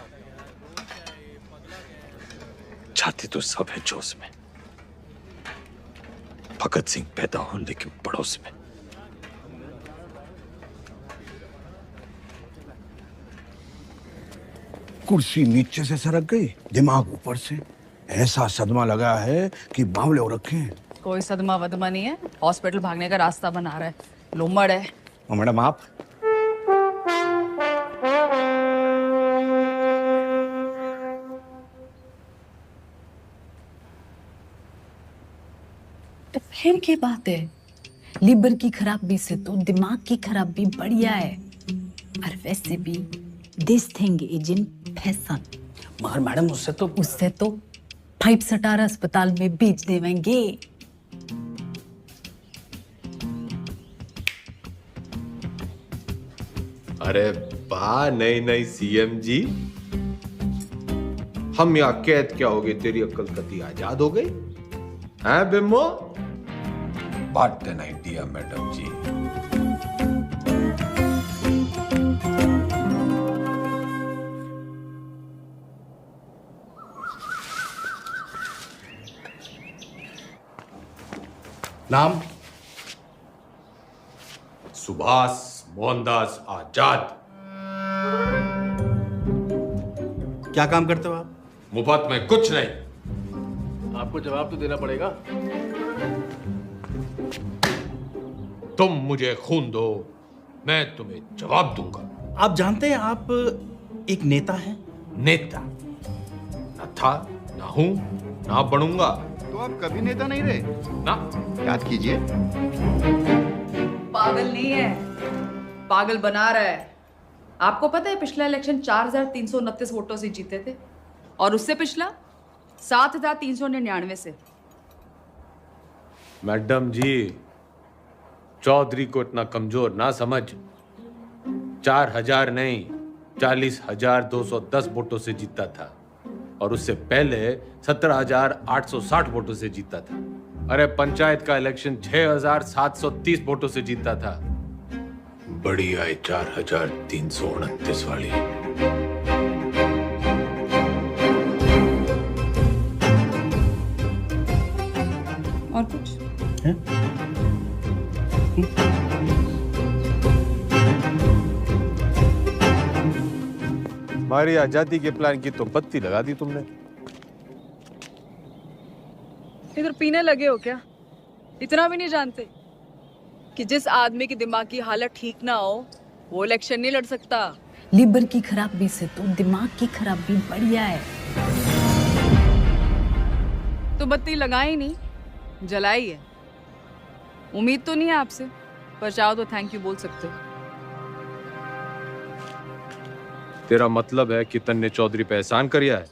छाती तो सब है जोश में। भगत सिंह पैदा हो लेकिन पड़ोस में। कुर्सी नीचे से सरक गई, दिमाग ऊपर से। ऐसा सदमा लगा है कि बावले हो रखे हैं। कोई सदमा वदमा नहीं है, हॉस्पिटल भागने का रास्ता बना रहा है, लोमड़ है। मैडम आप तो फिर क्या बात है, लीवर की खराबी से तो दिमाग की खराबी बढ़िया है। और वैसे भी this thing is in fashion. मगर मैडम उससे तो 5 सटारा अस्पताल में बेच देवेंगे। अरे वाह, नई नई सीएम जी। हम यहाँ कैद क्या हो गए, तेरी अक्ल कती आजाद हो गई हैं बिम्बो? What an idea madam ji. नाम? सुभाष मोहनदास आजाद। क्या काम करते हो आप? मुफ्त में कुछ नहीं। आपको जवाब तो देना पड़ेगा। तुम मुझे खून दो, मैं तुम्हें जवाब दूंगा। आप जानते हैं आप एक नेता हैं? नेता न था, ना हूं, ना बनूंगा। तो आप कभी नेता नहीं रहे ना? याद कीजिए। पागल नहीं है, पागल बना रहा है। आपको पता है पिछला इलेक्शन 4,329 वोटों से जीते थे और उससे पिछला 7,399 से। मैडम जी, चौधरी को इतना कमजोर ना समझ। 4,000 नहीं, 40,210 वोटों से जीता था और उससे पहले 17,860 वोटों से जीता था। अरे पंचायत का इलेक्शन 6,730 वोटों से जीता था। बड़ी आई 4,329 वाली। और कुछ हमारी आजादी के प्लान की तो बत्ती लगा दी तुमने। इधर पीने लगे हो क्या? इतना भी नहीं जानते कि जिस आदमी की दिमाग की हालत ठीक ना हो वो इलेक्शन नहीं लड़ सकता। लीवर की खराबी से तो दिमाग की खराबी बढ़िया है। तो बत्ती लगाई नहीं, जलाई है। उम्मीद तो नहीं है आपसे, पर चाहो तो थैंक यू बोल सकते हो। तेरा मतलब है कि तन्ने चौधरी पे एहसान करिया है?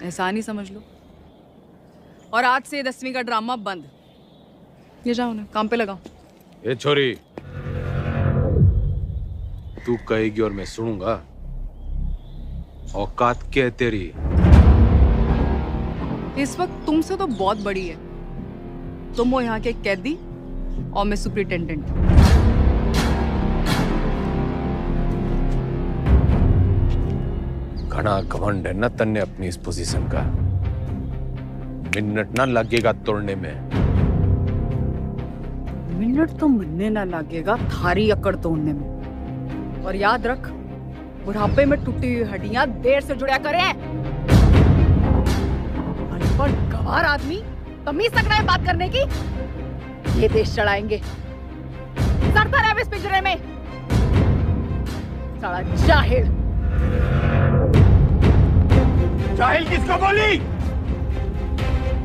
एहसान ही समझ लो। और आज से 10वीं का ड्रामा बंद। ये जाओ ना, काम पे लगाओ। ये छोरी, तू कहेगी और मैं सुनूंगा। औकात क्या है तेरी? इस वक्त तुमसे तो बहुत बड़ी है। तुम हो यहाँ के कैदी और मैं सुपरिटेंडेंट। घना घमंड है ना तन्ने अपनी इस पोजीशन का। मिनट ना लगेगा तोड़ने में। मिनट तो मुन्ने ना लगेगा थारी अकड़ तोड़ने में। और याद रख, बुढ़ापे में टूटी हुई हड्डियां देर से जुड़ा करें। अनपढ़ गवार आदमी तमीज तक नहीं बात करने की, ये देश चढ़ाएंगे। सड़ता रहे इस पिंजरे में, साला जाहिल। जाहिल किसको बोली?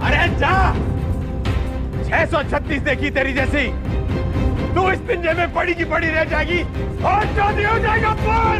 अरे जा! 636 देखी तेरी जैसी। तू इस पिंजरे में पड़ी की पड़ी रह जाएगी और चौधरी हो जाएगा पर।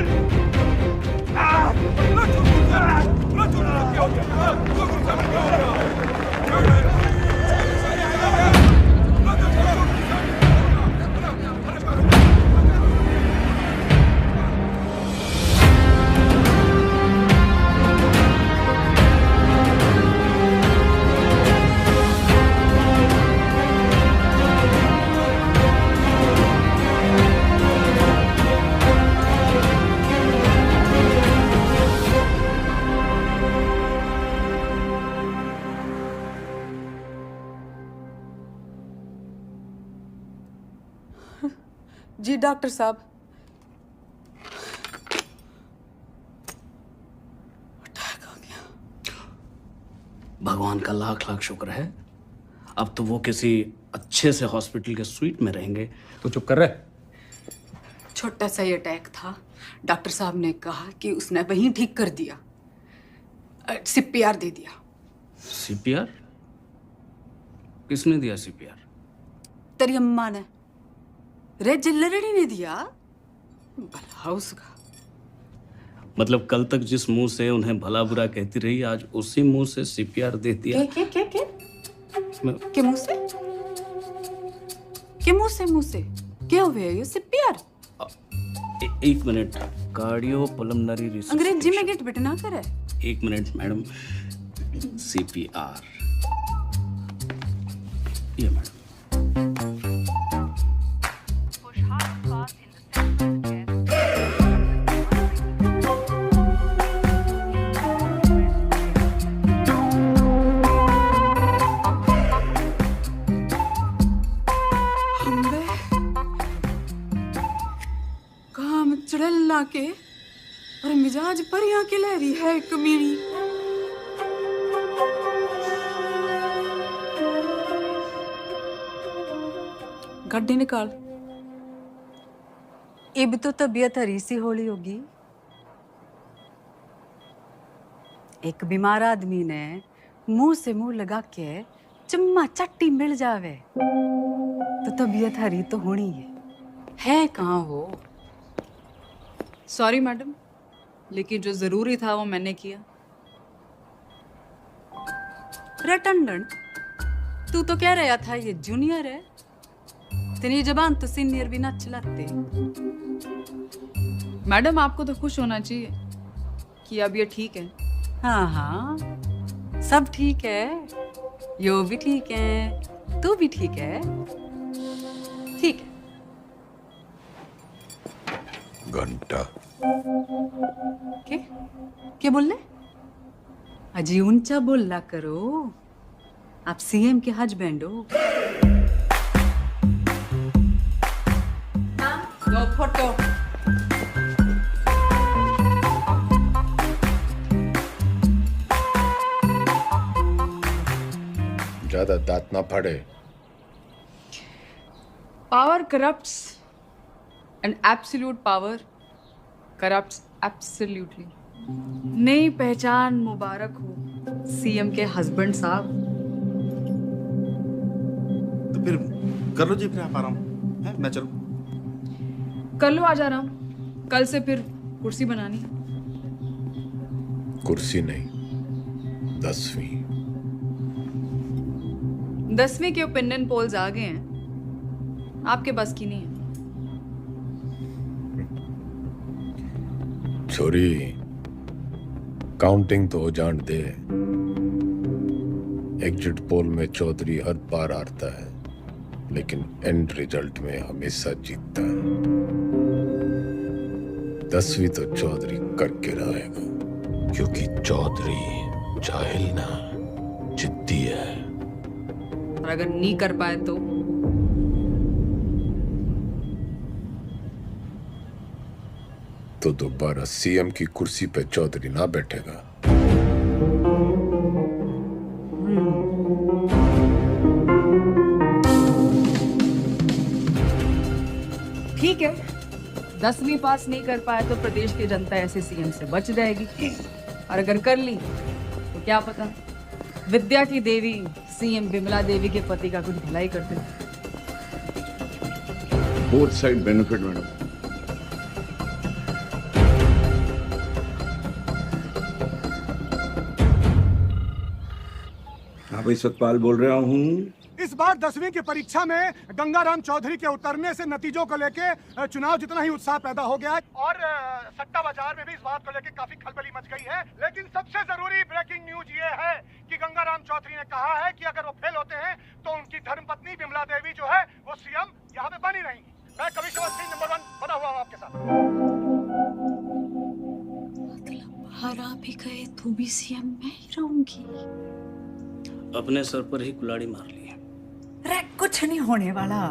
जी डॉक्टर साहब। भगवान का लाख लाख शुक्र है, अब तो वो किसी अच्छे से हॉस्पिटल के स्वीट में रहेंगे। तो चुप कर रहे। छोटा सा ही अटैक था। डॉक्टर साहब ने कहा कि उसने वहीं ठीक कर दिया, सीपीआर दे दिया। सीपीआर? किसने दिया सीपीआर? तेरी अम्मा ने। रे जिल्लरड़ी ने दिया। भला उसका। मतलब कल तक जिस मुंह से उन्हें भला बुरा कहती रही, आज उसी मुंह से सीपीआर दे दिया। के मुंह से? के मुंह से क्या हुआ ये सीपीआर? एक मिनट, कार्डियो पल्मोनरी रिसर्च। अंग्रेजी में गेट बिट ना करे। एक मिनट मैडम, सीपीआर ये मैडम। काम चढ़ला के और मिजाज परियां के लहरी है कमीनी। गड्ढे निकाल। अब तो तबीयत हरी सी होली होगी। एक बीमार आदमी ने मुंह से मुंह लगा के चम्मा चट्टी मिल जावे तो तबीयत हरी तो होनी है कहाँ हो? सॉरी मैडम, लेकिन जो जरूरी था वो मैंने किया। अटेंडेंट, तू तो कह रहा था ये जूनियर है, तेरी जबान तो सीनियर भी ना चलाते। मैडम, आपको तो खुश होना चाहिए कि अब ये ठीक है। हाँ हाँ, सब ठीक है, यो भी ठीक है, तू भी ठीक है। ठीक है। घंटा क्या बोल रहे? अजी ऊंचा बोलना करो, आप सीएम के हस्बैंड हो। दो फोटो। ज्यादा दांत ना फाड़े। Power corrupts and absolute power corrupts absolutely. नई पहचान मुबारक हो सीएम के हस्बैंड साहब। तो फिर कर लो जी, फिर आप आराम है, मैं चलूं। कर लो, आज आराम। कल से फिर कुर्सी बनानी। कुर्सी नहीं, 10वीं। 10वीं के ओपिनियन पोल्स आ गए हैं, आपके बस की नहीं है। छोरी, काउंटिंग तो हो जान दे। एग्जिट पोल में चौधरी हर बार हारता है, लेकिन एंड रिजल्ट में हमेशा जीतता है। 10वीं तो चौधरी करके रहेगा, क्योंकि चौधरी जाहिल ना जिद्दी है। और अगर नहीं कर पाए तो दोबारा सीएम की कुर्सी पे चौधरी ना बैठेगा। ठीक है, 10वीं पास नहीं कर पाए तो प्रदेश की जनता ऐसे सीएम से बच जाएगी, और अगर कर ली तो क्या पता विद्या की देवी सीएम विमला देवी के पति का कुछ भलाई कर दे। Both side benefit madam. हाँ भाई, सतपाल बोल रहा हूँ। इस बार 10वीं की परीक्षा में गंगाराम चौधरी के उतरने से नतीजों को लेके चुनाव जितना ही उत्साह पैदा हो गया है, और सट्टा बाजार में भी इस बात को लेके काफी खलबली मच गई है। लेकिन सबसे जरूरी ब्रेकिंग न्यूज ये है कि गंगाराम चौधरी ने कहा है कि अगर वो फेल होते हैं तो उनकी धर्मपत्नी विमला देवी जो है वो सीएम यहाँ पे बनी रहेंगी। मैं कमिश्नर सिंह नंबर 1 बना हुआ हूँ आपके साथ। हरा भी गए तो भी सीएम मैं ही रहूंगी। अपने सर पर ही कुल्हाड़ी मार ली है। अरे कुछ नहीं होने वाला,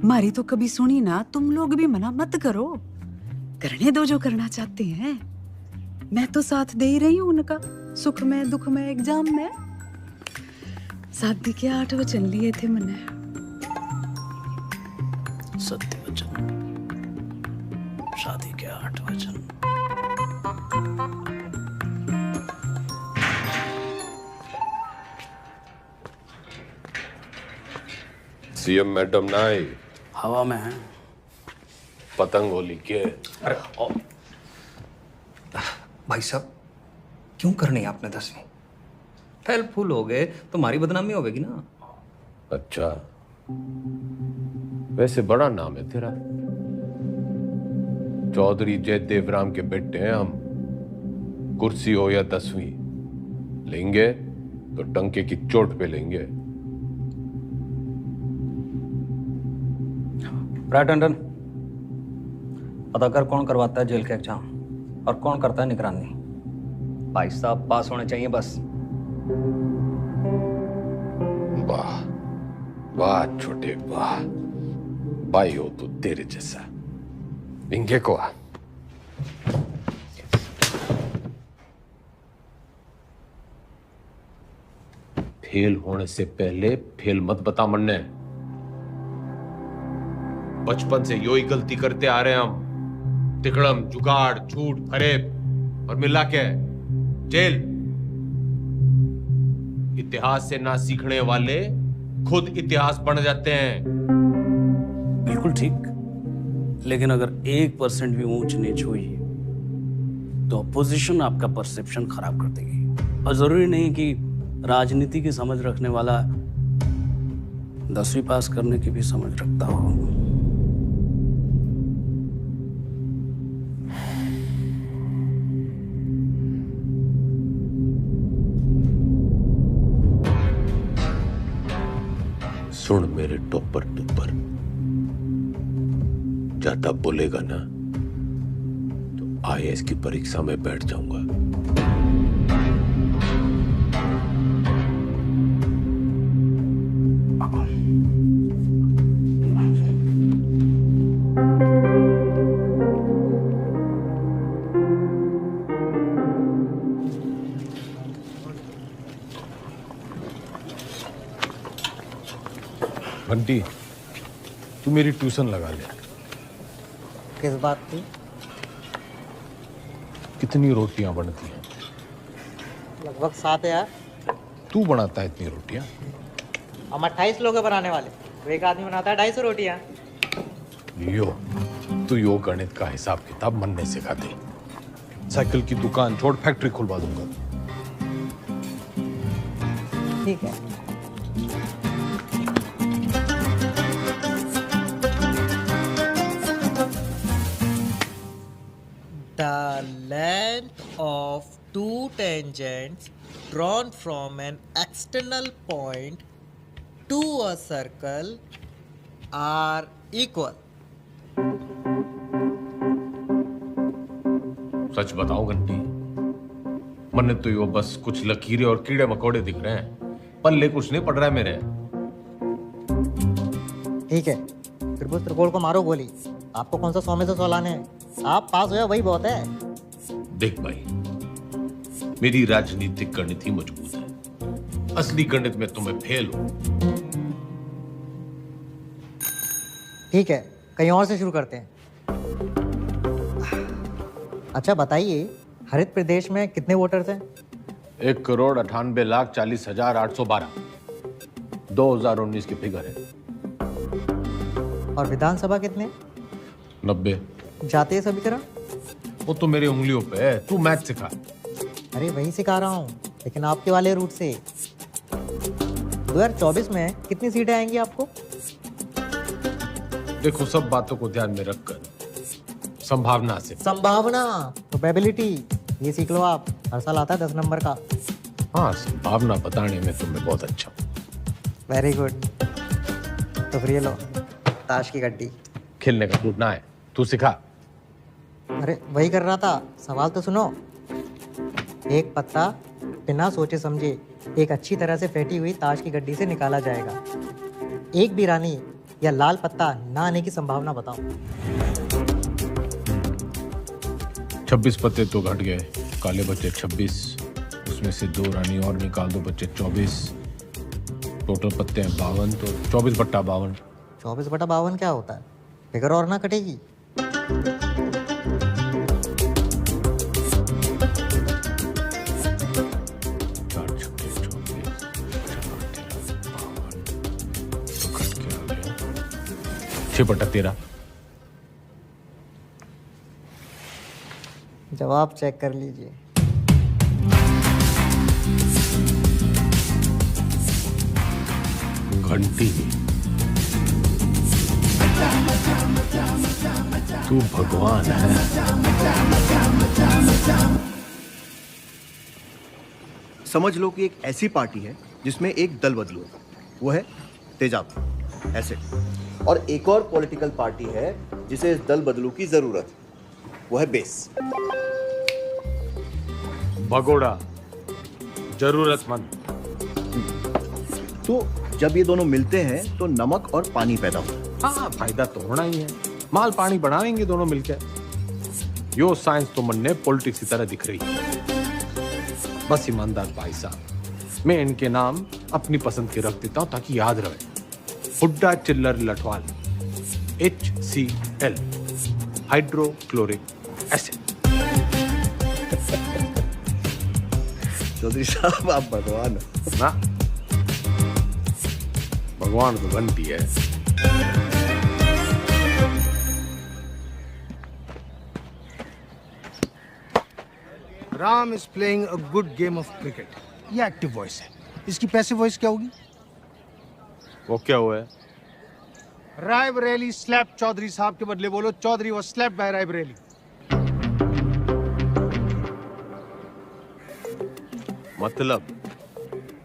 मारी तो कभी सुनी ना। तुम लोग भी मना मत करो, करने दो जो करना चाहते हैं। मैं तो साथ दे ही रही हूँ उनका, सुख में दुख में एग्जाम में। शादी के 8 वचन लिए थे मैंने। सत्य वचन, शादी के 8 वचन। सीएम मैडम ना आई, हवा में है। पतंग होली के। भाई साहब क्यों करनी है आपने 10वीं? फेल फूल हो गए तो हमारी बदनामी होगी ना। अच्छा, वैसे बड़ा नाम है तेरा। चौधरी जयदेव राम के बेटे हैं हम। कुर्सी हो या 10वीं, लेंगे तो टंके की चोट पे लेंगे। टंडन, पता कर कौन करवाता है जेल के एग्जाम और कौन करता है निगरानी। भाई साहब पास होने चाहिए बस। वाह वाह छोटे वाह, भाई हो तो तेरे जैसा। इंगे को आ। फेल होने से पहले फेल मत बता मन्ने। बचपन से यो ही गलती करते आ रहे हैं हम। तिकड़म, जुगाड़, झूठ, फरेब और मिला के जेल। इतिहास से ना सीखने वाले खुद इतिहास बन जाते हैं। बिल्कुल ठीक, लेकिन अगर 1% भी ऊंच नीच हुई तो अपोजिशन आपका परसेप्शन खराब कर देगी। और जरूरी नहीं कि राजनीति की समझ रखने वाला 10वीं पास करने की भी समझ रखता हो। सुन मेरे टॉपर टुपर, ज्यादा बोलेगा ना तो IAS की परीक्षा में बैठ जाऊंगा। बंटी, तू मेरी ट्यूशन लगा ले। किस बात की? कितनी रोटियां बनती हैं? लगभग 7 यार। तू बनाता है इतनी रोटियां? हम 28 लोग हैं बनाने वाले, तो एक आदमी बनाता है 250 रोटियां। तू यो गणित का हिसाब किताब मन नहीं सिखाते। साइकिल की दुकान छोड़ फैक्ट्री खुलवा दूंगा। ठीक है। The length of two tangents drawn from an external point to a circle are equal. सच बताओ घंटी, मन तो यो बस कुछ लकीरें और कीड़े मकोड़े दिख रहे हैं, पल्ले कुछ नहीं पड़ रहा है मेरे। ठीक है, त्रिभुज त्रिकोण को मारो गोली। आपको कौन सा 100 में से 100 लाने हैं? आप पास हो वही बहुत है। देख भाई, मेरी राजनीतिक गणित ही मजबूत है, असली गणित में तुम्हें फेल हो। ठीक है, कहीं और से शुरू करते हैं। अच्छा बताइए, हरित प्रदेश में कितने वोटर्स हैं? 1,98,40,812 2019 की फिगर है। और विधानसभा कितने? 90। जातीय समीकरण? वो तो मेरी उंगलियों पे है, तू मैथ सिखा। अरे वही सिखा रहा हूँ, लेकिन आपके वाले रूट से। 2024 में कितनी सीटें आएंगी आपको? देखो, सब बातों को ध्यान में रखकर संभावना से। संभावना, प्रोबेबिलिटी, ये सीख लो आप। हर साल आता है 10 नंबर का। हाँ, संभावना बताने में तुम्हें बहुत अच्छा। Very good. तो फिर ये लो, ताश की गड्डी। खेलने का टूटना है, तू सिखा। अरे वही कर रहा था, सवाल तो सुनो। एक पत्ता बिना सोचे समझे एक अच्छी तरह से फेंटी हुई ताश की गड्डी से निकाला जाएगा। एक भी रानी या लाल पत्ता ना आने की संभावना बताओ। 26 पत्ते तो घट गए, काले बचे 26, उसमें से 2 रानी और निकाल दो, बचे 24। टोटल पत्ते हैं 52, तो 24/52। 24/52 क्या होता है? फिगर और ना कटेगी। जवाब चेक कर लीजिए। घंटी, तू भगवान है। समझ लो कि एक ऐसी पार्टी है जिसमें एक दल बदलू है, वो है तेजाब ऐसे, और एक और पॉलिटिकल पार्टी है जिसे इस दल बदलू की जरूरत है, वो है बेस। भगोड़ा, जरूरतमंद। तो जब ये दोनों मिलते हैं तो नमक और पानी पैदा होता है। हाँ, फायदा तो होना ही है। माल पानी बढ़ाएंगे दोनों मिलकर। यो साइंस तो मन ने पॉलिटिक्स की तरह दिख रही है। बस ईमानदार भाई साहब, मैं इनके नाम अपनी पसंद के रख देता हूं ताकि याद रहे। Hooda Chhillar Lathwal, HCl, hydrochloric acid. Chaudhary साहब आप भगवान हो ना? भगवान तो बनती है। Ram is playing a good game of cricket. ये एक्टिव वॉइस है। इसकी पैसिव वॉइस क्या होगी? वो क्या हुआ है? रायबरेली स्लैप चौधरी साहब के बदले बोलो Chaudhary was slapped by Raebareli. मतलब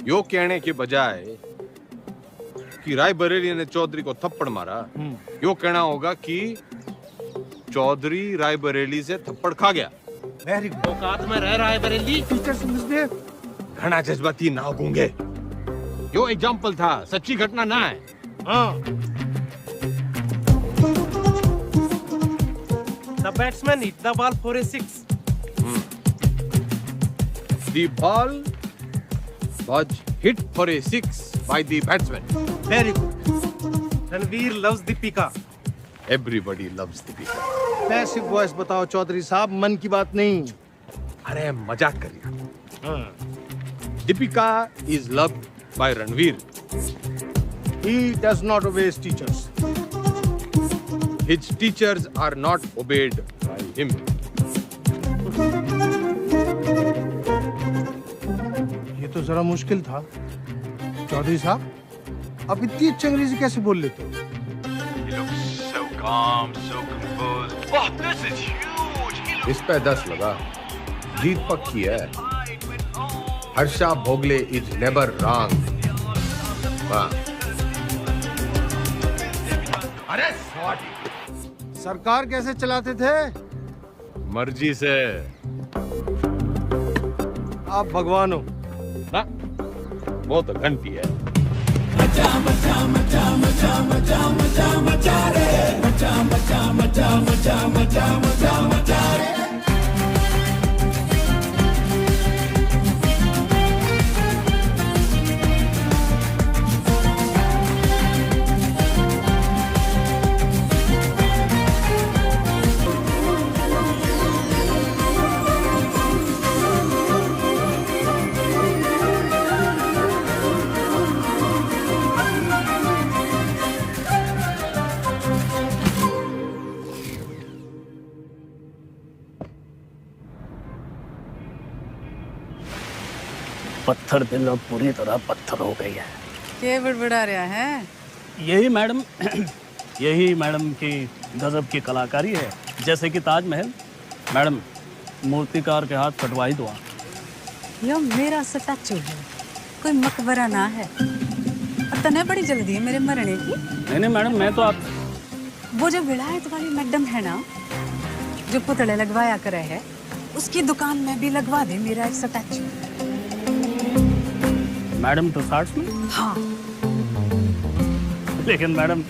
यो कहने के बजाय कि रायबरेली ने चौधरी को थप्पड़ मारा, यो कहना होगा कि चौधरी रायबरेली से थप्पड़ खा गया। Very good. औकात में रह रायबरेली। टीचर समझते घना जज्बाती ना गूंगे। यो एग्जाम्पल था, सच्ची घटना ना है। हाँ। The batsman hit the ball for a 6. The ball was hit for a 6 by the batsman. Very good. Ranveer loves Deepika. Everybody loves Deepika. Passive voice बताओ चौधरी साहब, मन की बात नहीं। अरे मजाक कर रहा। Deepika is loved by Ranveer. He does not obey his teachers. His teachers are not obeyed by him. ये तो जरा मुश्किल था चौधरी साहब। अब इतनी अच्छी अंग्रेजी कैसे बोल लेते हो? So calm, so composed. Wow, this is huge. इस पे 10 लगा। जीत पक्की है। Harsha Bhogle is never wrong. अरे सरकार कैसे चलाते थे? मर्जी से। आप भगवान हो ना? वो तो घंटी है। पत्थर दिल अब पूरी तरह पत्थर हो गई है। क्या बड़बड़ा रहा है? यही मैडम की गजब की कलाकारी है। जैसे कि ताजमहल। मैडम, मूर्तिकार के हाथ कटवा ही दो। यो मेरा स्टैचू है, कोई मकबरा ना है। और तने बड़ी जल्दी है मेरे मरने की। नहीं मैडम, मैं तो आप वो जो विलायत वाली मैडम है ना, जो पुतले लगवाया करे है, उसकी दुकान में भी लगवा दे मेरा एक स्टैचू। मैडम तो 60 में? हाँ। लेकिन मैडम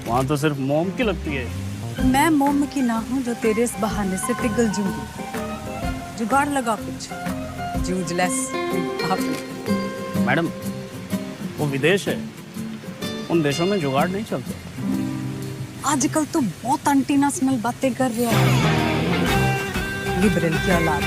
वहाँ तो सिर्फ मोम की लगती है। मैं मोम की ना हूँ जो तेरे इस बहाने से पिघल जूंगी। जुगाड़ लगा कुछ। जूझलेस मैडम, वो विदेश है, उन देशों में जुगाड़ नहीं चलते। आजकल तो बहुत एंटी-नेशनल बातें कर रहे हो। लिबरल की औलाद।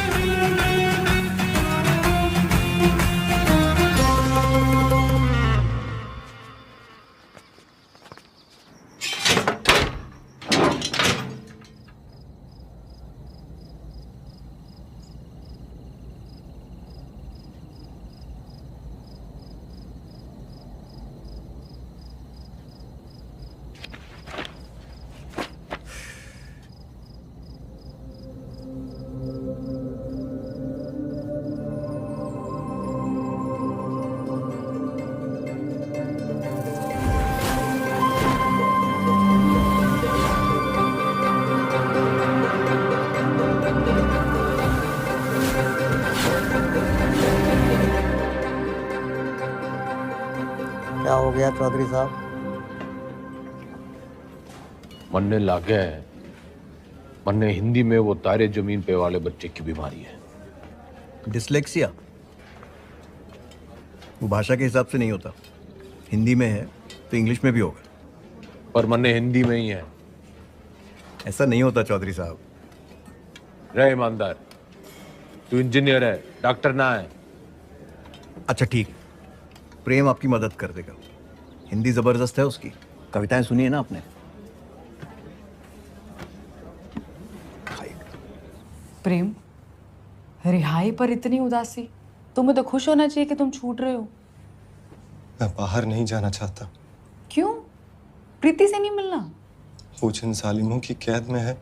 शुक्रिया चौधरी साहब। मन्ने लागे है, मन्ने हिंदी में वो तारे जमीन पे वाले बच्चे की बीमारी है। डिसलेक्सिया वो भाषा के हिसाब से नहीं होता, हिंदी में है तो इंग्लिश में भी होगा। पर मन्ने हिंदी में ही है। ऐसा नहीं होता चौधरी साहब। रहे ईमानदार, तू इंजीनियर है, डॉक्टर ना है। अच्छा ठीक है, प्रेम आपकी मदद कर देगा। हिंदी जबरदस्त है उसकी, कविताएं सुनी है ना आपने? प्रेम, रिहाई पर इतनी उदासी? तुम्हें तो खुश होना चाहिए कि तुम छूट रहे हो। मैं बाहर नहीं जाना चाहता। क्यों? प्रीति से नहीं मिलना? वो जिन जालिमों की कैद में है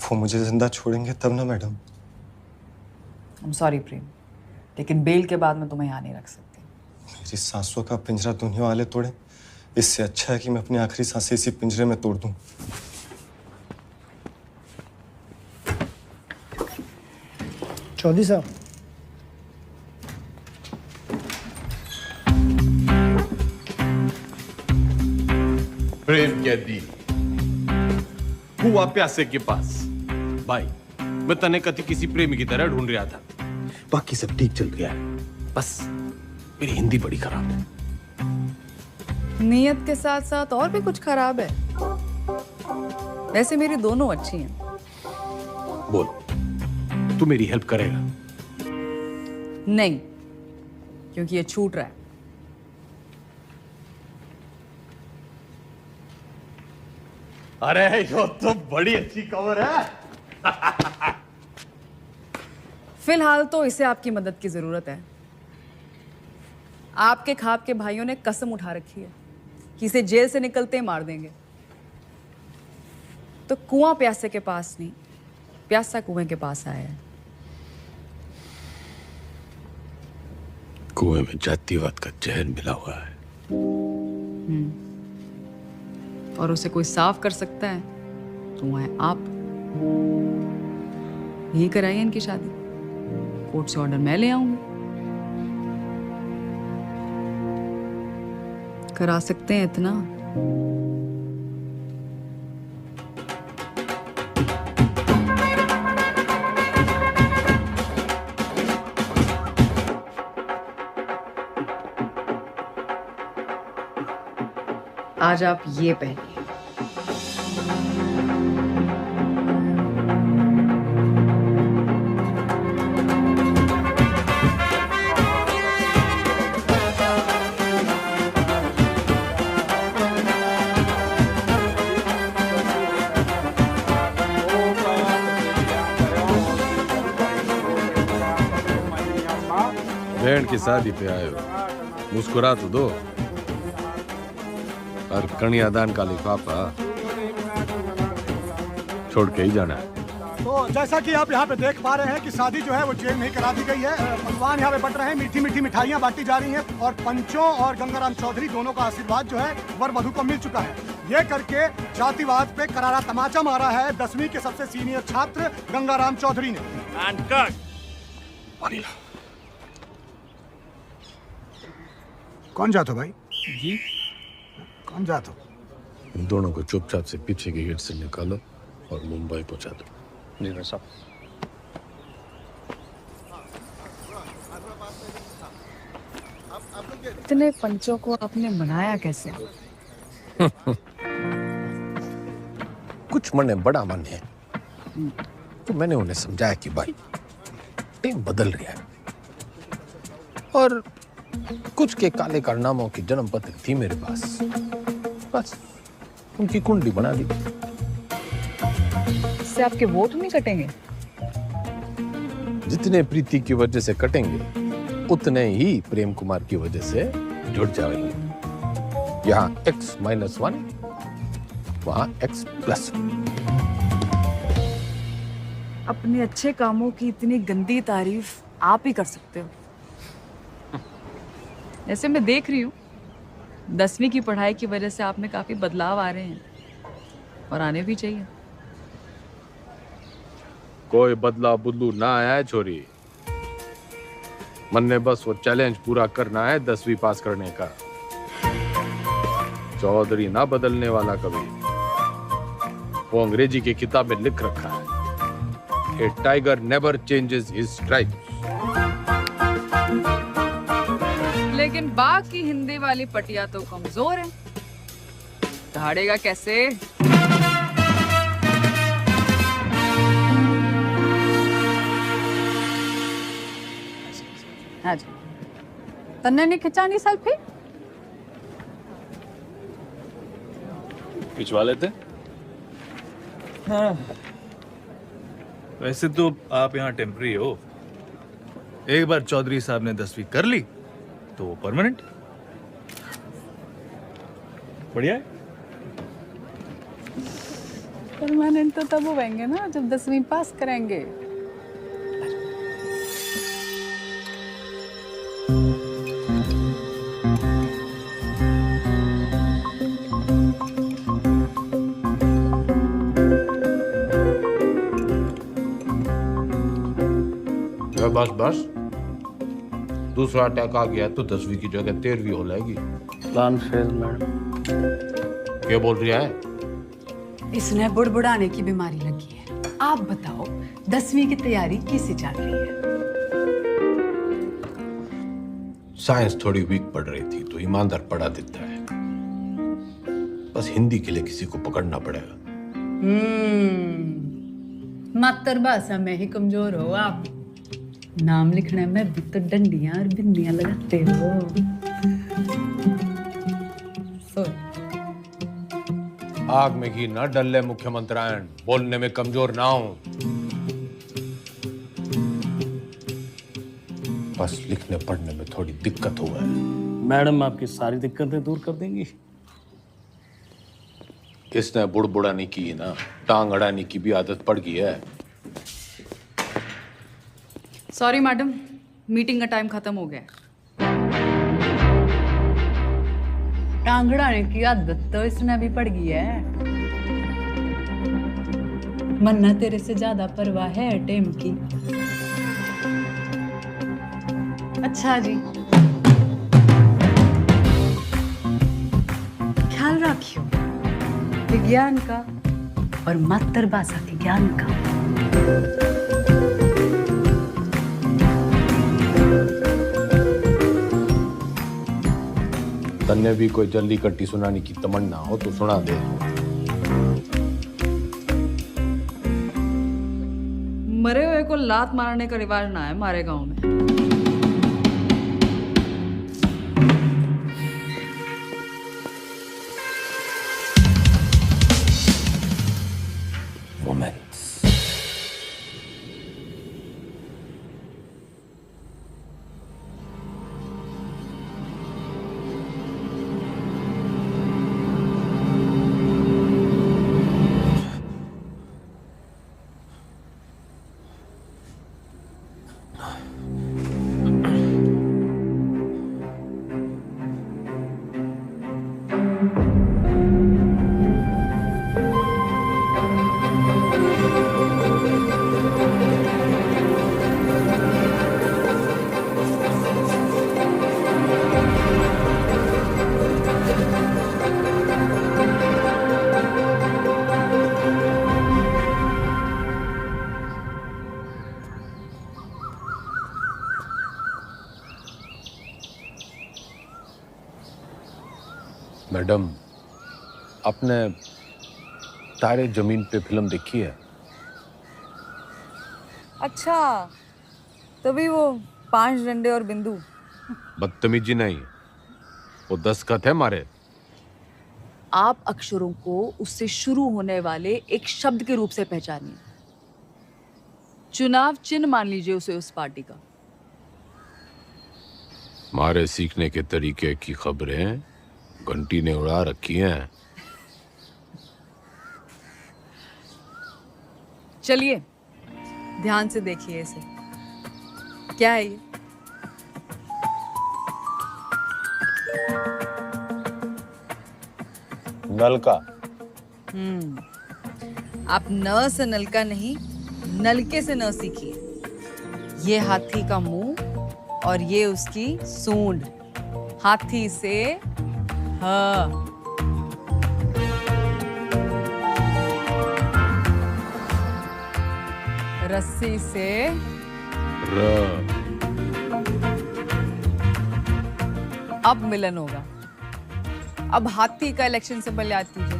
वो मुझे जिंदा छोड़ेंगे तब ना मैडम। I'm sorry प्रेम, लेकिन बेल के बाद मैं तुम्हें यहाँ नहीं रख सकती। मेरी सांसों का पिंजरा दुनिया वाले तोड़े, इससे अच्छा है कि मैं अपनी आखिरी सांसें इसी पिंजरे में तोड़ दूं। चौधरी साहब, प्रेम कैदी हुआ प्यासे के पास। भाई मैं तने कति किसी प्रेमी की तरह ढूंढ रहा था। बाकी सब ठीक चल रहा है, बस मेरी हिंदी बड़ी खराब है। नियत के साथ साथ और भी कुछ खराब है। वैसे मेरी दोनों अच्छी हैं। बोल, तू मेरी हेल्प करेगा? नहीं, क्योंकि ये छूट रहा है। अरे यो तो बड़ी अच्छी खबर है। फिलहाल तो इसे आपकी मदद की जरूरत है। आपके खाप के भाइयों ने कसम उठा रखी है कि इसे जेल से निकलते ही मार देंगे। तो कुआं प्यासे के पास नहीं, प्यासा कुएं के पास आया है। कुएं में जातिवाद का जहर मिला हुआ है। और उसे कोई साफ कर सकता है तो वो है आप। यही कराइए इनकी शादी, कोर्ट से ऑर्डर मैं ले आऊंगी। करा सकते हैं इतना? आज आप ये पहनिए। बहन की शादी पे आए हो, मुस्कुरा तो दो। और कन्यादान का लिफाफा छोड़ के ही जाना है। तो जैसा कि आप यहाँ पे देख पा रहे हैं कि शादी जो है वो जेल में ही करा दी गई है। पकवान यहाँ पे बट रहे हैं, मीठी मीठी मिठाइयाँ बांटी जा रही हैं और पंचों और गंगाराम चौधरी दोनों का आशीर्वाद जो है वर वधू को मिल चुका है। ये करके जातिवाद पे करारा तमाचा मारा है 10वीं के सबसे सीनियर छात्र गंगाराम चौधरी ने। कौन जातो भाई? जी कौन जातो? इन दोनों को चुपचाप से पीछे के गेट से निकालो और मुंबई पहुंचा दो। जी भाई साहब। इतने पंचों को आपने बनाया कैसे? कुछ मन है, बड़ा मन है, तो मैंने उन्हें समझाया कि भाई टीम बदल रहा है और कुछ के काले कारनामों की जन्म पत्री थी मेरे पास, बस उनकी कुंडली बना दी। इससे आपके वोट नहीं कटेंगे? जितने प्रीति की वजह से कटेंगे उतने ही प्रेम कुमार की वजह से जुड़ जाएंगे। यहाँ X-1, वहाँ X+1। अपने अच्छे कामों की इतनी गंदी तारीफ आप ही कर सकते हो। ऐसे मैं देख रही हूँ 10वीं की पढ़ाई की वजह से आप में काफी बदलाव आ रहे हैं और आने भी चाहिए। कोई बदला बुदलू ना आया है छोरी, मन ने बस वो चैलेंज पूरा करना है 10वीं पास करने का। चौधरी ना बदलने वाला कभी। वो अंग्रेजी की किताब में लिख रखा है, a tiger never changes his stripes. लेकिन बाकी हिंदी वाली पटिया तो कमजोर है, दहाड़ेगा कैसे? हाँ जी, तन्ने नहीं खिंचानी सेल्फी? खिंचवा लेते। हाँ, वैसे तो आप यहाँ टेम्पररी हो। एक बार चौधरी साहब ने 10वीं कर ली तो वो परमानेंट। बढ़िया है। परमानेंट तो तब होंगे ना जब 10वीं पास करेंगे। बस बस, दूसरा अटैक आ गया तो 10वीं की जगह 13वीं हो जाएगी। Plan fail madam. क्या बोल रही है? इसने बुड़बुड़ाने की बीमारी लगी है। आप बताओ 10वीं की तैयारी कैसे चल रही है? साइंस थोड़ी वीक पड़ रही थी तो ईमानदार पढ़ा देता है। बस हिंदी के लिए किसी को पकड़ना पड़ेगा। मातृभाषा में ही कमजोर हो आप। नाम लिखने में भी तो डंडियां और बिंदियां लगाते हो। आग में घी ना डल्ले मुख्यमंत्रियान, बोलने में कमजोर ना हो। बस लिखने पढ़ने में थोड़ी दिक्कत हुआ है। मैडम आपकी सारी दिक्कतें दूर कर देंगी। इसने बुड़बुड़ाने की ना, टांग अड़ाने की भी आदत पड़ गई है। सॉरी मैडम, मीटिंग का टाइम खत्म हो गया। टांगड़ाने की आदत तो इसने भी पड़ गई है। मन्ना तेरे से ज्यादा परवाह है टेम की। अच्छा जी, ख्याल रखियो विज्ञान का और मातृभाषा के ज्ञान का। तन्ने भी कोई जल्दी कट्टी सुनाने की तमन्ना हो तो सुना दे। मरे हुए को लात मारने का रिवाज ना है हमारे गांव में। मैडम, आपने तारे जमीन पे फिल्म देखी है? अच्छा, तभी वो 5 डंडे और बिंदु। बदतमीजी नहीं, वो दस्तखत है मारे। आप अक्षरों को उससे शुरू होने वाले एक शब्द के रूप से पहचानिए। चुनाव चिन्ह मान लीजिए उसे उस पार्टी का। मारे सीखने के तरीके की खबरें घंटी ने उड़ा रखी हैं। चलिए ध्यान से देखिए इसे। क्या है ये? नलका। आप न से नलका नहीं, नलके से न सीखिए। ये हाथी का मुंह और ये उसकी सूंड। हाथी से हाँ। रस्सी से अब मिलन होगा। अब हाथी का इलेक्शन सिंबल याद कीजिए।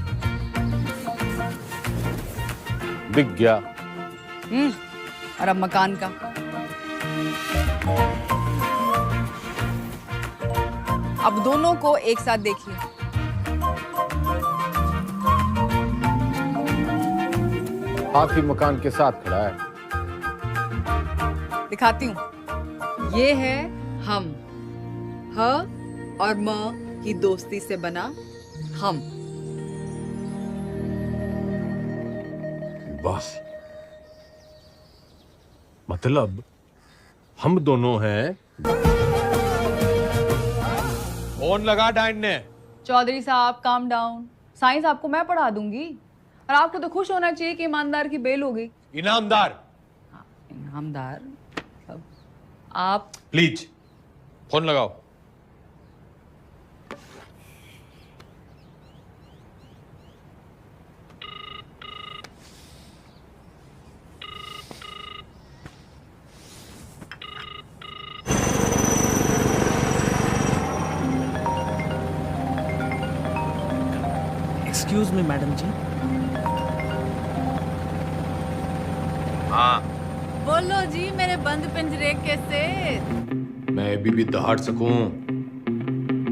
दिख गया। और अब मकान का। अब दोनों को एक साथ देखिए। हाथी मकान के साथ खड़ा है। दिखाती हूँ। ये है हम, ह और म की दोस्ती से बना हम। वाह, मतलब हम दोनों हैं। फोन लगा डाइन ने। चौधरी साहब काम डाउन। साइंस आपको मैं पढ़ा दूंगी और आपको तो खुश होना चाहिए कि ईमानदार की बेल हो गई। इनामदार। इनामदार आप प्लीज फोन लगाओ। एक्सक्यूज मी मैडम जी। हाँ, बोलो जी मेरे बंद पिंजरे के सेठ। मैं अभी भी दहाड़ सकूं।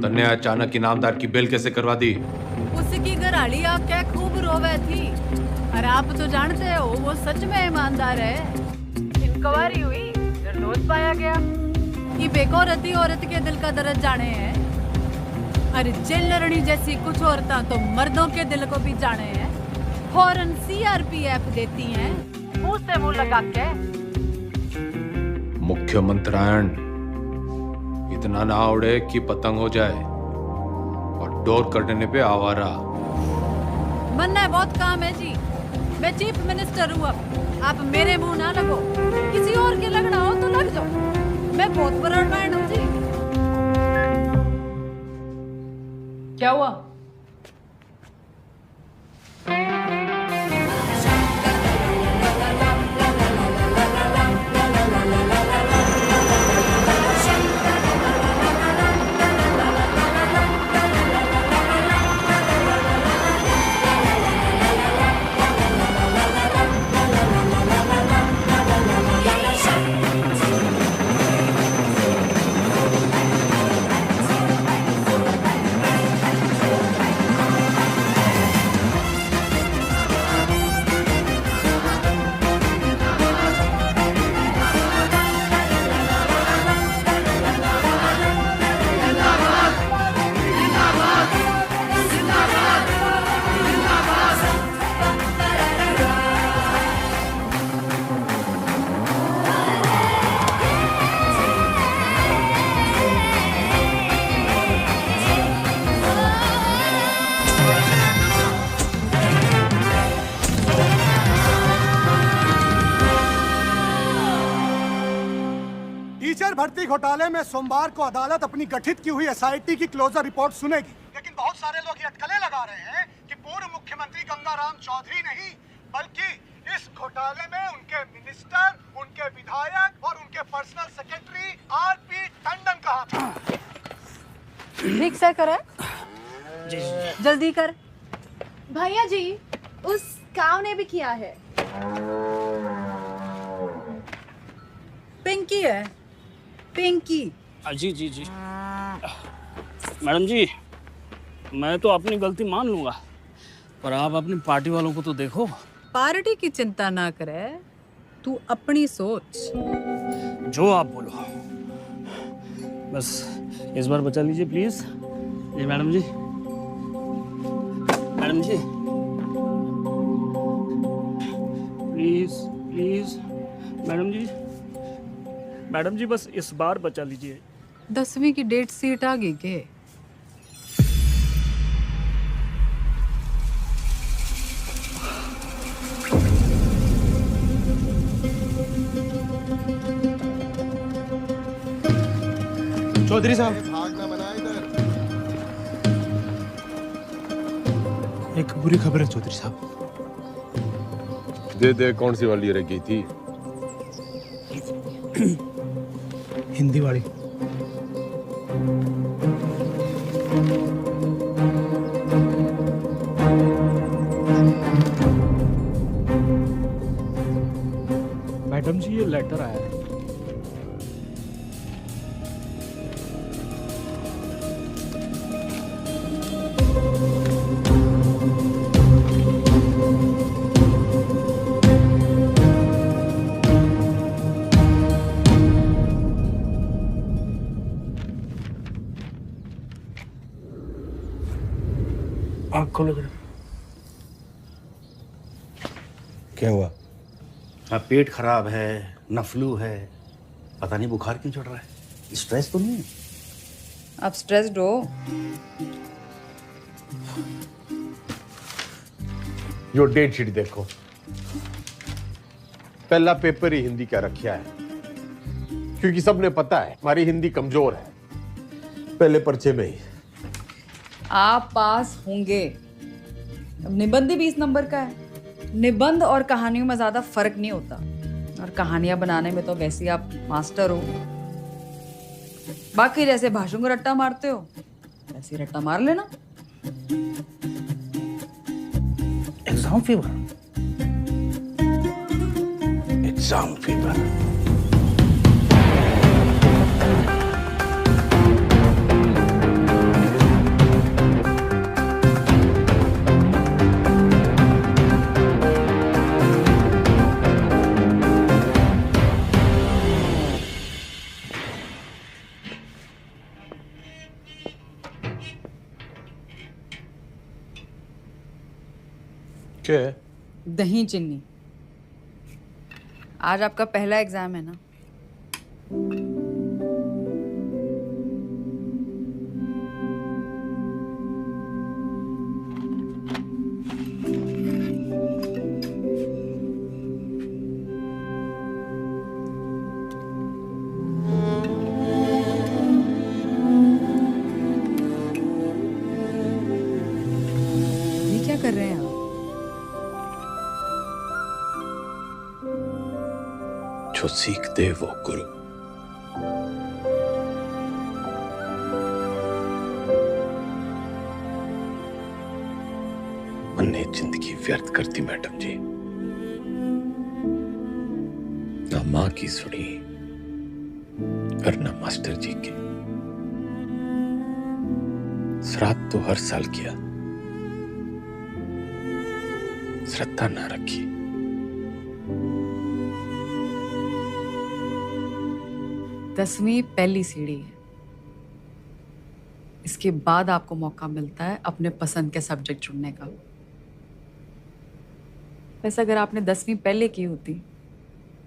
तन्ने अचानक इनामदार की बेल कैसे करवा दी? उसकी घराड़ी आके खूब रोवे थी और आप तो जानते हो वो सच में ईमानदार है। इंक्वायरी हुई, निर्दोष पाया गया। ये बेगौरती औरत के दिल का दर्द जाने हैं। अरे जेलरनी जैसी कुछ औरतें तो मर्दों के दिल को भी जाने हैं। फौरन सीआरपीएफ देती हैं मुंह से मुंह लगा के। मुख्यमंत्रियान इतना ना उड़े कि पतंग हो जाए और डोर कटने पे आवारा। बनना बहुत काम है जी। मैं चीफ मिनिस्टर हूँ। अब आप मेरे मुंह ना लगो। किसी और के लगना हो तो लग जाओ। मैं बहुत बर्डमैन हूँ जी। क्या हुआ? टीचर भर्ती घोटाले में सोमवार को अदालत अपनी गठित की हुई एसआईटी की क्लोजर रिपोर्ट सुनेगी। लेकिन बहुत सारे लोग ये अटकलें लगा रहे हैं कि पूर्व मुख्यमंत्री गंगाराम चौधरी नहीं बल्कि इस घोटाले में उनके मिनिस्टर, उनके विधायक और उनके पर्सनल सेक्रेटरी आरपी टंडन का हाथ है। ठीक से करे। जल्दी कर। भैया जी, उस काव ने भी किया है। पिंकी है। पिंकी। जी जी जी मैडम जी, मैं तो अपनी गलती मान लूंगा, पर आप अपनी पार्टी वालों को तो देखो। पार्टी की चिंता ना करे, तू अपनी सोच। जो आप बोलो, बस इस बार बचा लीजिए प्लीज। जी madam ji. Madam ji please please. Madam ji, madam ji बस इस बार बचा लीजिए। 10वीं की डेट सीट आ गई के? चौधरी साहब, एक बुरी खबर है चौधरी साहब। दे दे, कौन सी वाली रह गई थी? हिंदी वाली। मैडम जी ये लेटर आया है। आँख खोलो जरा। क्या हुआ? हाँ, पेट खराब है, न फ्लू है, पता नहीं बुखार क्यों चढ़ रहा है। स्ट्रेस तो नहीं है? आप स्ट्रेस्ड हो? यो डेट शीट देखो, पहला पेपर ही हिंदी का रखा है, क्योंकि सबने पता है हमारी हिंदी कमजोर है। पहले पर्चे में ही आप पास होंगे। अब निबंध ही 20 नंबर का है। निबंध और कहानियों में ज्यादा फर्क नहीं होता, और कहानियां बनाने में तो वैसे ही आप मास्टर हो। बाकी जैसे भाषण को रट्टा मारते हो वैसे ही रट्टा मार लेना। Exam fever. Exam fever. क्या? दही चीनी। आज आपका पहला एग्जाम है ना? ये क्या कर रहे हैं आप? जो सीख दे वो गुरु। मैंने जिंदगी व्यर्थ कर दी मैडम जी, ना मां की सुनी और ना मास्टर जी की। श्राद्ध तो हर साल किया, श्रद्धा ना रखी। 10वीं पहली सीढ़ी है। इसके बाद आपको मौका मिलता है अपने पसंद के सब्जेक्ट चुनने का। वैसे अगर आपने 10वीं पहले की होती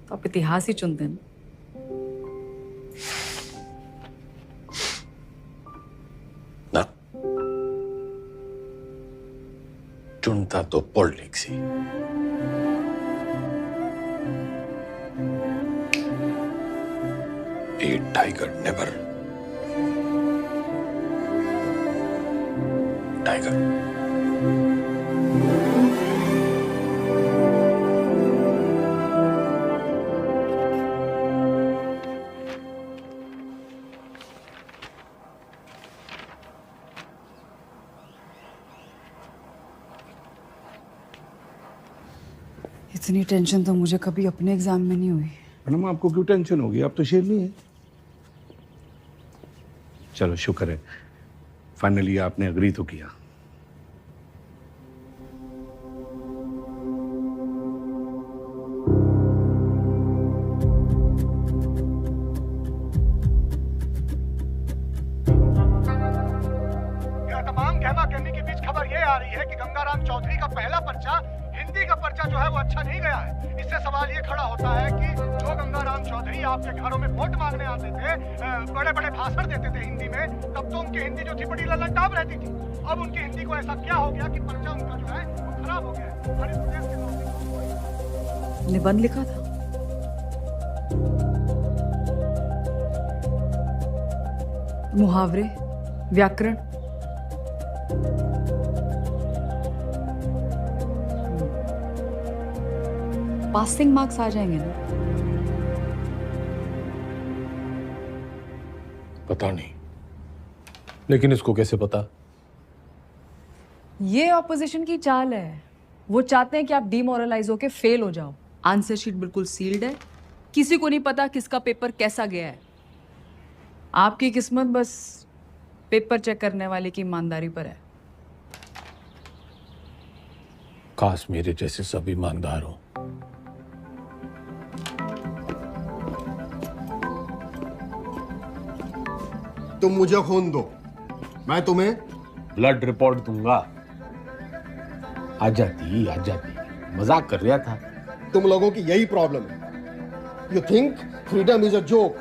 तो आप इतिहास ही चुनते ना। ना, चुनता तो politics he. A tiger never. Tiger. इतनी टेंशन तो मुझे कभी अपने एग्जाम में नहीं हुई। मैडम आपको क्यों टेंशन होगी? आप तो शेरनी है। चलो शुक्र है, फाइनली आपने अग्री तो किया। तमाम गहमा गहमी के बीच खबर ये आ रही है कि गंगाराम चौधरी का पहला पर्चा, हिंदी का पर्चा जो है वो अच्छा नहीं गया है। इससे सवाल ये खड़ा होता है कि जो गंगाराम चौधरी आपके घरों में वोट मांगने आते थे, बड़े बड़े भाषण देते थे हिंदी में, तब तो उनकी हिंदी जो थी बड़ी लल्लटाप रहती थी। अब उनकी हिंदी को ऐसा क्या हो गया कि पर्चा उनका जो है वो खराब हो गया है। हर इस प्रदेश के निबंध लिखा था। मुहावरे, व्याकरण, पासिंग मार्क्स आ जाएंगे ना। पता नहीं, लेकिन इसको कैसे पता? ये ऑपोजिशन की चाल है। वो चाहते हैं कि आप डिमोरलाइज होके फेल हो जाओ। आंसर शीट बिल्कुल सील्ड है, किसी को नहीं पता किसका पेपर कैसा गया है। आपकी किस्मत बस पेपर चेक करने वाले की ईमानदारी पर है। काश मेरे जैसे सब ईमानदार हो। तुम मुझे खून दो, मैं तुम्हें ब्लड रिपोर्ट दूंगा। आ जाती, मजाक कर रहा था। तुम लोगों की यही प्रॉब्लम है। You think freedom is a joke,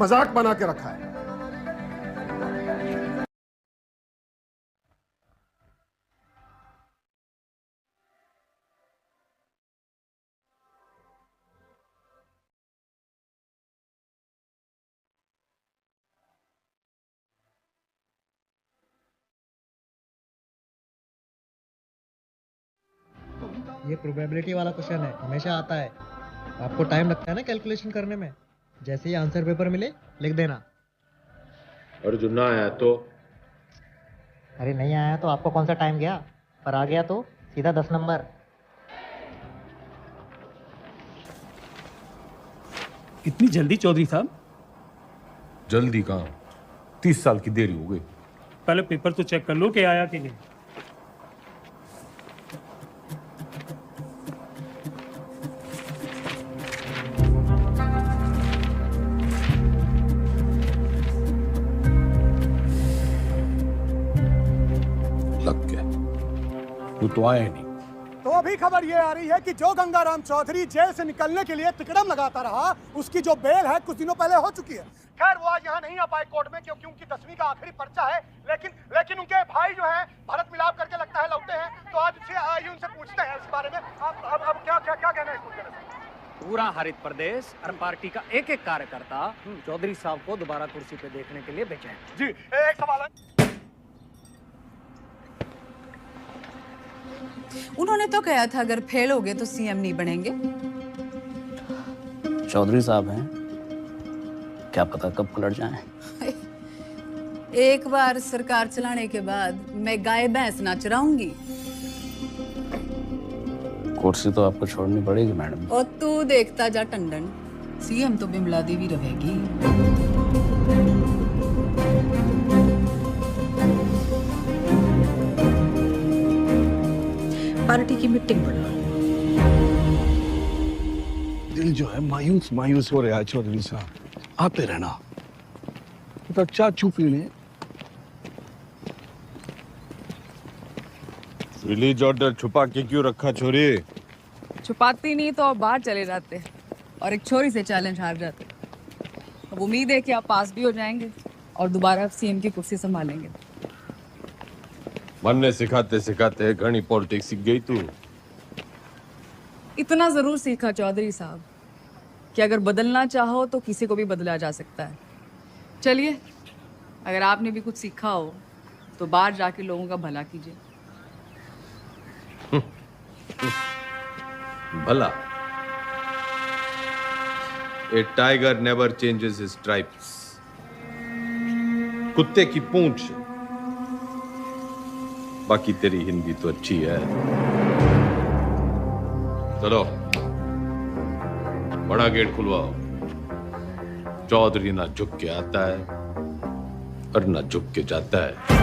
मजाक बना के रखा है। ये प्रोबेबिलिटी वाला क्वेश्चन है, हमेशा आता है। आपको टाइम लगता है ना कैलकुलेशन करने में। जैसे ही आंसर पेपर मिले लिख देना। और जो ना आया तो? अरे नहीं आया तो आपको कौन सा टाइम गया, पर आ गया तो सीधा 10 नंबर। इतनी जल्दी चौधरी साहब? जल्दी कहाँ, 30 साल की देरी हो गई। पहले पेपर तो चेक कर लो कि आया कि नहीं। लग गया, तू तो आया नहीं। तो अभी खबर ये आ रही है कि जो गंगाराम चौधरी जेल से निकलने के लिए तिकड़म लगाता रहा, उसकी जो बेल है कुछ दिनों पहले हो चुकी है। खैर वो आज यहाँ नहीं आ पाए कोर्ट में, क्योंकि उनकी 10वीं का आखिरी पर्चा है। लेकिन उनके भाई जो हैं भारत मिलाप करके लगता है लौटे हैं। तो आज आइए उनसे पूछते हैं इस बारे में। अब क्या कहना है इसको? पूरा हरित प्रदेश और पार्टी का एक एक कार्यकर्ता चौधरी साहब को दोबारा कुर्सी पे देखने के लिए बेचैन। जी एक सवाल है। उन्होंने तो कहा था अगर फेल हो गए तो सीएम नहीं बनेंगे। चौधरी साहब हैं, क्या पता कब पलट जाएं। एक बार सरकार चलाने के बाद मैं गाय भैंस ना चराऊंगी। कुर्सी तो आपको छोड़नी पड़ेगी मैडम। और तू देखता जा टंडन, सीएम तो बिमला देवी रहेगी। पार्टी की मीटिंग बुला। दिल जो है मायूस मायूस हो रहा है चौधरी साहब, आते रहना। तो चाचू पीने रिलीज ऑर्डर छुपा के क्यों रखा छोरी? छुपाती नहीं तो आप बाहर चले जाते और एक छोरी से चैलेंज हार जाते। अब उम्मीद है कि आप पास भी हो जाएंगे और दोबारा सीएम की कुर्सी संभालेंगे। मन ने सिखाते सिखाते घनी पॉलिटिक्स सीख गई तू। इतना जरूर सीखा चौधरी साहब कि अगर बदलना चाहो तो किसी को भी बदला जा सकता है। चलिए, अगर आपने भी कुछ सीखा हो तो बाहर जाके लोगों का भला कीजिए। भला? A tiger never changes his stripes. कुत्ते की पूंछ। बाकी तेरी हिंदी तो अच्छी है। चलो बड़ा गेट खुलवाओ। चौधरी ना झुक के आता है और ना झुक के जाता है।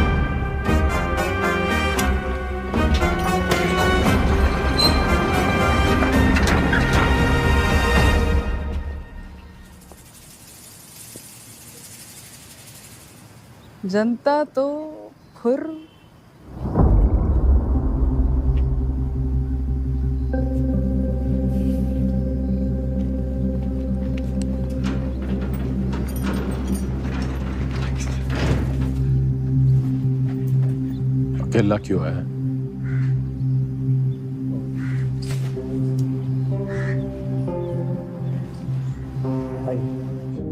जनता तो खुर अकेला क्यों है?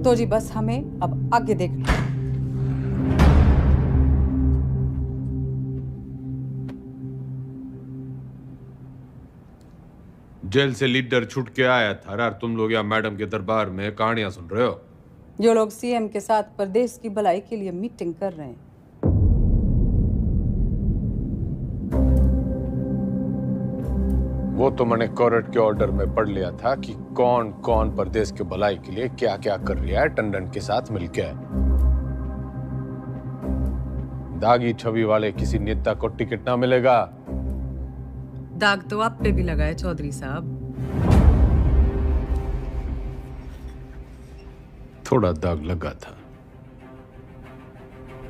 तो जी बस हमें अब आगे देखना। जेल से लीडर छूट के आया था और तुम लोग यहाँ मैडम के दरबार में कहानियां सुन रहे हो। जो लोग सीएम के साथ प्रदेश की भलाई के लिए मीटिंग कर रहे हैं। वो तो मैंने कोर्ट के ऑर्डर में पढ़ लिया था कि कौन कौन प्रदेश के भलाई के लिए क्या क्या कर रहा है टंडन के साथ मिलकर। दागी छवि वाले किसी नेता को टिकट ना मिलेगा। दाग तो आप पे भी लगा है चौधरी साहब। थोड़ा दाग लगा था,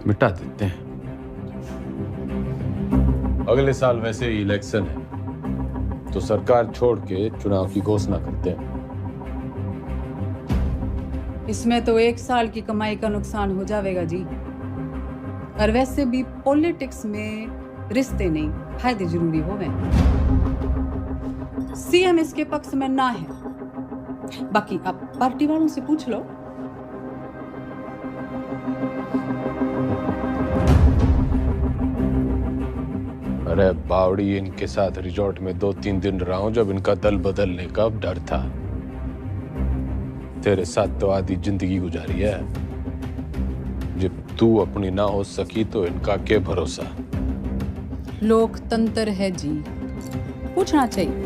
मिटा देते हैं। अगले साल वैसे ही इलेक्शन है तो सरकार छोड़ के चुनाव की घोषणा करते हैं। इसमें तो 1 साल की कमाई का नुकसान हो जाएगा जी। और वैसे भी पॉलिटिक्स में रिश्ते नहीं, फायदे जरूरी हो गए। सीएम इसके पक्ष में ना है, बाकी आप पार्टी वालों से पूछ लो। अरे बावड़ी, इनके साथ रिजॉर्ट में 2-3 दिन रहा हूं जब इनका दल बदलने का डर था। तेरे साथ तो आधी जिंदगी गुजारी है। जब तू अपनी ना हो सकी तो इनका क्या भरोसा। लोकतंत्र है जी, पूछना चाहिए।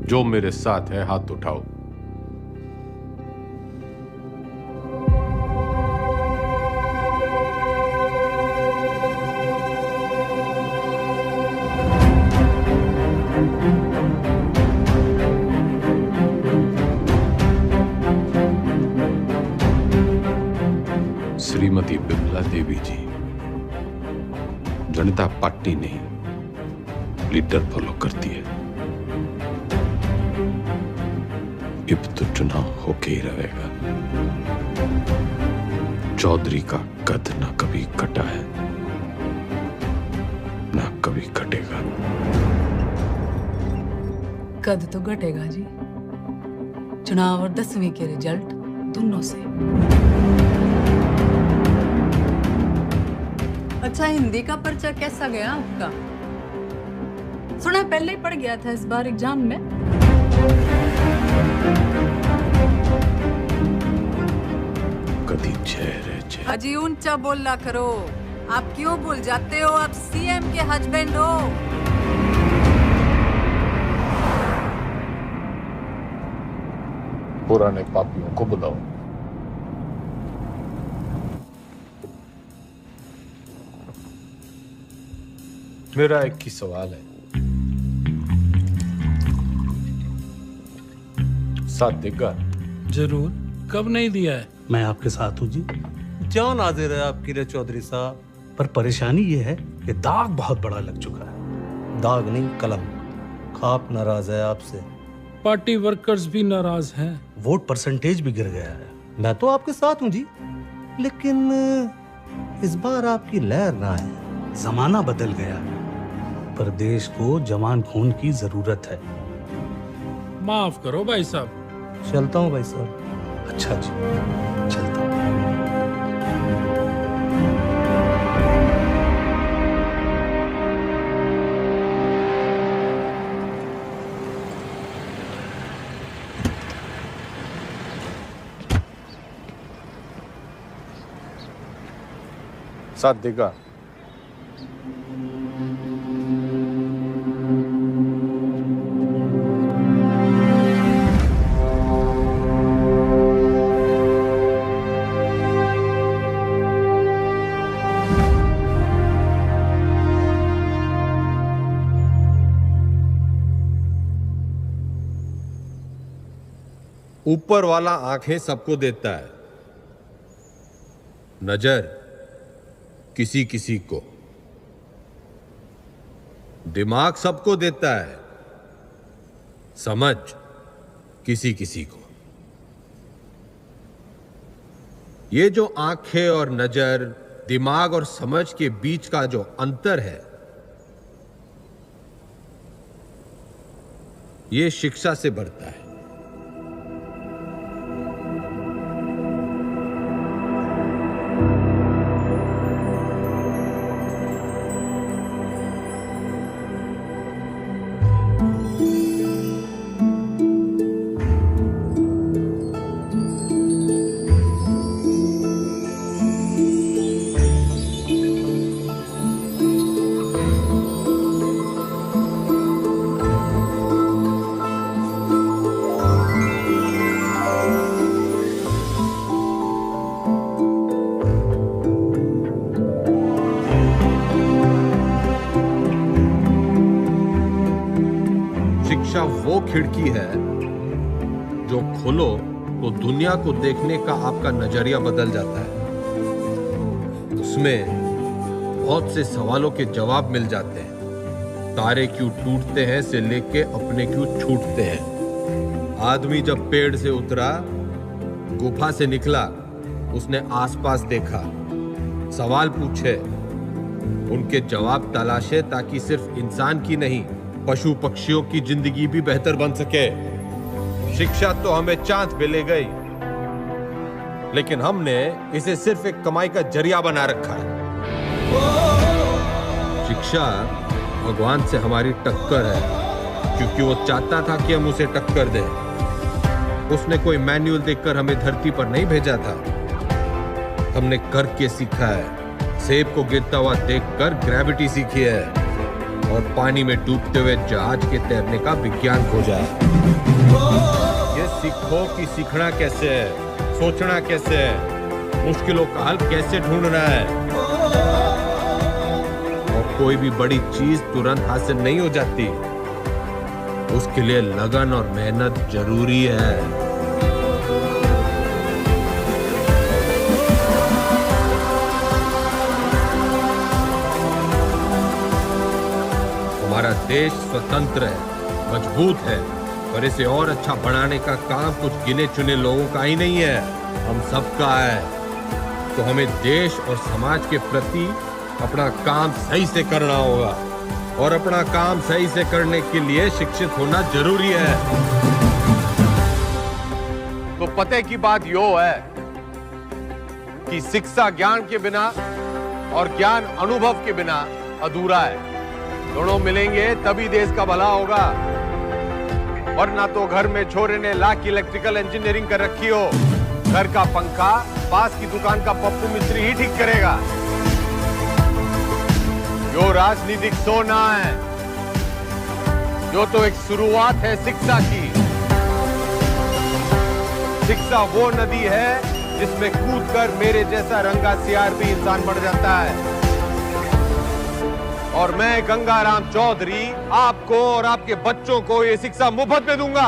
जो मेरे साथ है हाथ उठाओ। श्रीमती बिमला देवी जी, जनता पार्टी नहीं लीडर फॉलो करती है। अब तो चुनाव होके ही रहेगा। चौधरी का कद ना कभी कटा है ना कभी कटेगा। कद तो घटेगा जी, चुनाव और 10वीं के रिजल्ट दोनों से। अच्छा, हिंदी का पर्चा कैसा गया आपका? सुना पहले ही पड़ गया था इस बार एग्जाम में। कदी चेहरे अजी ऊंचा बोलना करो। आप क्यों भूल जाते हो आप सीएम के हस्बैंड हो? पुराने पापियों को बुलाओ। मेरा एक ही सवाल है, साथ देगा? जरूर, कब नहीं दिया है? मैं आपके साथ हूँ जी। जान हाजिर है आपकी रे चौधरी साहब। पर परेशानी ये है कि दाग बहुत बड़ा लग चुका है। दाग नहीं, कलम। खाप नाराज है आपसे, पार्टी वर्कर्स भी नाराज हैं, वोट परसेंटेज भी गिर गया है। मैं तो आपके साथ हूँ जी, लेकिन इस बार आपकी लहर ना है। जमाना बदल गया है, प्रदेश को जवान खून की जरूरत है। माफ करो भाई साहब। चलता हूँ भाई साहब। अच्छा जी, चलता हूँ। साथ देगा? ऊपर वाला आंखें सबको देता है, नजर किसी किसी को, दिमाग सबको देता है, समझ किसी किसी को। ये जो आंखें और नजर, दिमाग और समझ के बीच का जो अंतर है, ये शिक्षा से बढ़ता है। शिक्षा वो खिड़की है जो खोलो तो दुनिया को देखने का आपका नजरिया बदल जाता है। उसमें बहुत से सवालों के जवाब मिल जाते हैं। तारे क्यों टूटते हैं से लेके अपने क्यों छूटते हैं। आदमी जब पेड़ से उतरा, गुफा से निकला, उसने आसपास देखा, सवाल पूछे, उनके जवाब तलाशे ताकि सिर्फ इंसान की नहीं पशु पक्षियों की जिंदगी भी बेहतर बन सके। शिक्षा तो हमें चांद पे ले गई, लेकिन हमने इसे सिर्फ एक कमाई का जरिया बना रखा है। शिक्षा भगवान से हमारी टक्कर है, क्योंकि वो चाहता था कि हम उसे टक्कर दें। उसने कोई मैनुअल देखकर हमें धरती पर नहीं भेजा था, हमने करके सीखा है। सेब को गिरता हुआ देखकर ग्रेविटी सीखी है और पानी में डूबते हुए जहाज के तैरने का विज्ञान खोजा है। ये सीखो कि सीखना कैसे है, सोचना कैसे है, मुश्किलों का हल कैसे ढूंढना है। और कोई भी बड़ी चीज तुरंत हासिल नहीं हो जाती, उसके लिए लगन और मेहनत जरूरी है। हमारा देश स्वतंत्र है, मजबूत है, पर इसे और अच्छा बनाने का काम कुछ गिने चुने लोगों का ही नहीं है, हम सबका है। तो हमें देश और समाज के प्रति अपना काम सही से करना होगा, और अपना काम सही से करने के लिए शिक्षित होना जरूरी है। तो पते की बात यो है कि शिक्षा ज्ञान के बिना और ज्ञान अनुभव के बिना अधूरा है। दोनों मिलेंगे तभी देश का भला होगा, वरना तो घर में छोरे ने लाख इलेक्ट्रिकल इंजीनियरिंग कर रखी हो, घर का पंखा पास की दुकान का पप्पू मिस्त्री ही ठीक करेगा। जो राजनीतिक सोना है, जो तो एक शुरुआत है शिक्षा की। शिक्षा वो नदी है जिसमें कूदकर मेरे जैसा रंगा सियार भी इंसान बढ़ जाता है। और मैं गंगाराम चौधरी आपको और आपके बच्चों को ये शिक्षा मुफ्त में दूंगा।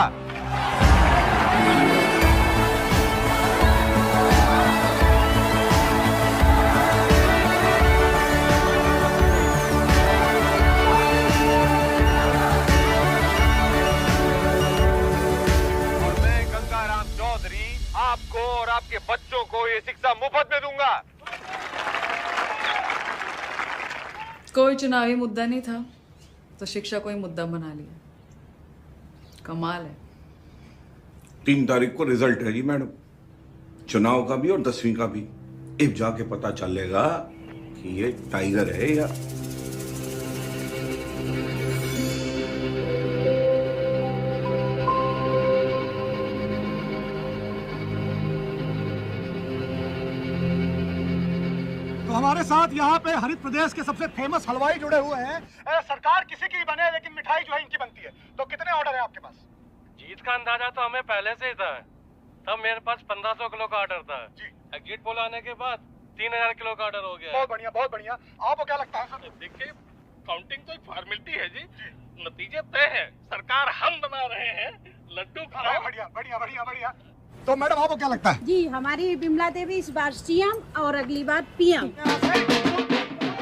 और मैं गंगाराम चौधरी आपको और आपके बच्चों को ये शिक्षा मुफ्त में दूंगा। कोई चुनावी मुद्दा नहीं था तो शिक्षा को ही मुद्दा बना लिया। कमाल है। 3 तारीख को रिजल्ट है जी मैडम, चुनाव का भी और 10वीं का भी। अब जाके पता चलेगा कि ये टाइगर है या हमारे साथ यहाँ पे हरित प्रदेश के सबसे फेमस हलवाई जुड़े हुए हैं। सरकार किसी की बने लेकिन मिठाई जो है इनकी बनती है। तो कितने ऑर्डर है आपके पास? जीत का अंदाजा तो हमें पहले से ही था, तब मेरे पास 1500 किलो का ऑर्डर था जी। गेट पोल आने के बाद 3000 किलो का ऑर्डर हो गया। बहुत बढ़िया, बहुत बढ़िया। आपको क्या लगता है सर? देखिए, काउंटिंग तो एक फॉर्मेलिटी है जी, नतीजे तय है, सरकार हम बना रहे हैं, लड्डू खाओ। बढ़िया बढ़िया बढ़िया बढ़िया। तो मैडम आपको क्या लगता है? जी, हमारी बिमला देवी इस बार सीएम और अगली बार पीएम।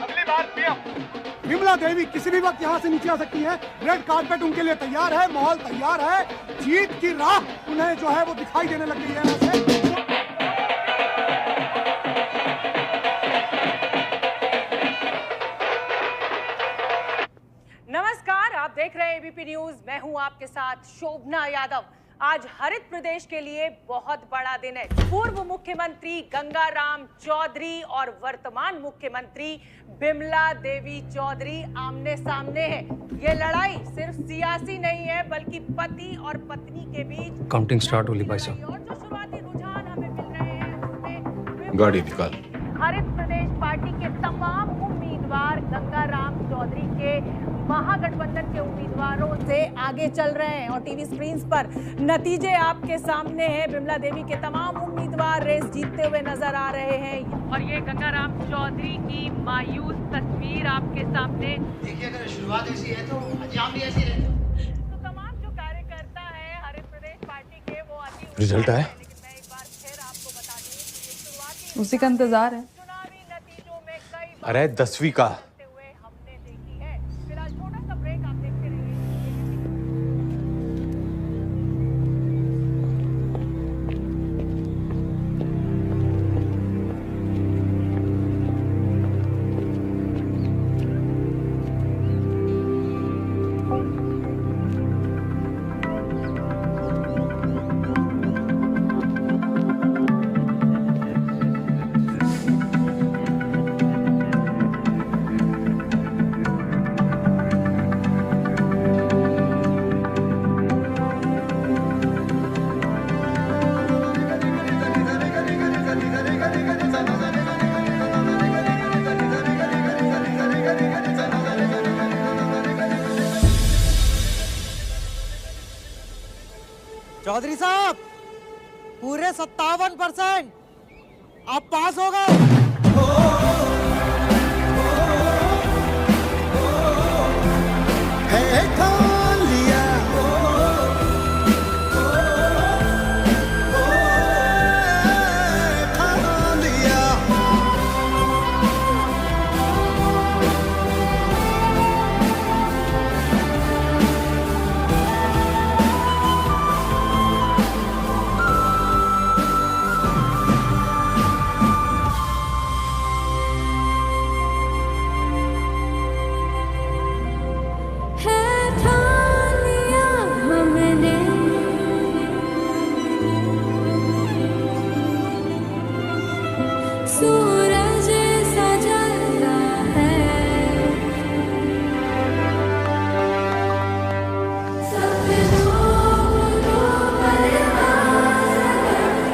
अगली बार पीएम। बिमला देवी किसी भी वक्त यहाँ से नीचे आ सकती है। रेड कार्पेट उनके लिए तैयार है, माहौल तैयार है। जीत की राह उन्हें जो है वो दिखाई देने लग गई है। नमस्कार, आप देख रहे हैं एबीपी न्यूज। मैं हूं आपके साथ शोभना यादव। आज हरित प्रदेश के लिए बहुत बड़ा दिन है। पूर्व मुख्यमंत्री गंगाराम चौधरी और वर्तमान मुख्यमंत्री बिमला देवी चौधरी आमने सामने है। ये लड़ाई सिर्फ सियासी नहीं है, बल्कि पति और पत्नी के बीच। काउंटिंग स्टार्ट होली भाई साहब। और जो शुरुआती रुझान हमें मिल रहे हैं उसमें गाड़ी निकाल। हरित प्रदेश पार्टी के तमाम उम्मीदवार गंगाराम चौधरी के महागठबंधन के उम्मीदवारों से आगे चल रहे हैं और टीवी स्क्रीन पर नतीजे आपके सामने हैं। बिमला देवी के तमाम उम्मीदवार रेस जीतते हुए नजर आ रहे हैं और ये गंगाराम चौधरी की मायूस तस्वीर आपके सामने। देखिए, अगर शुरुआत ऐसी है तो अंजाम भी ऐसी रहता है। तो तमाम जो रिजल्ट आया? उसी का इंतजार है। अरे 10वीं का। चौधरी साहब, पूरे 57% आप पास हो गए। सूरज सजता है, सपनों को परवाज़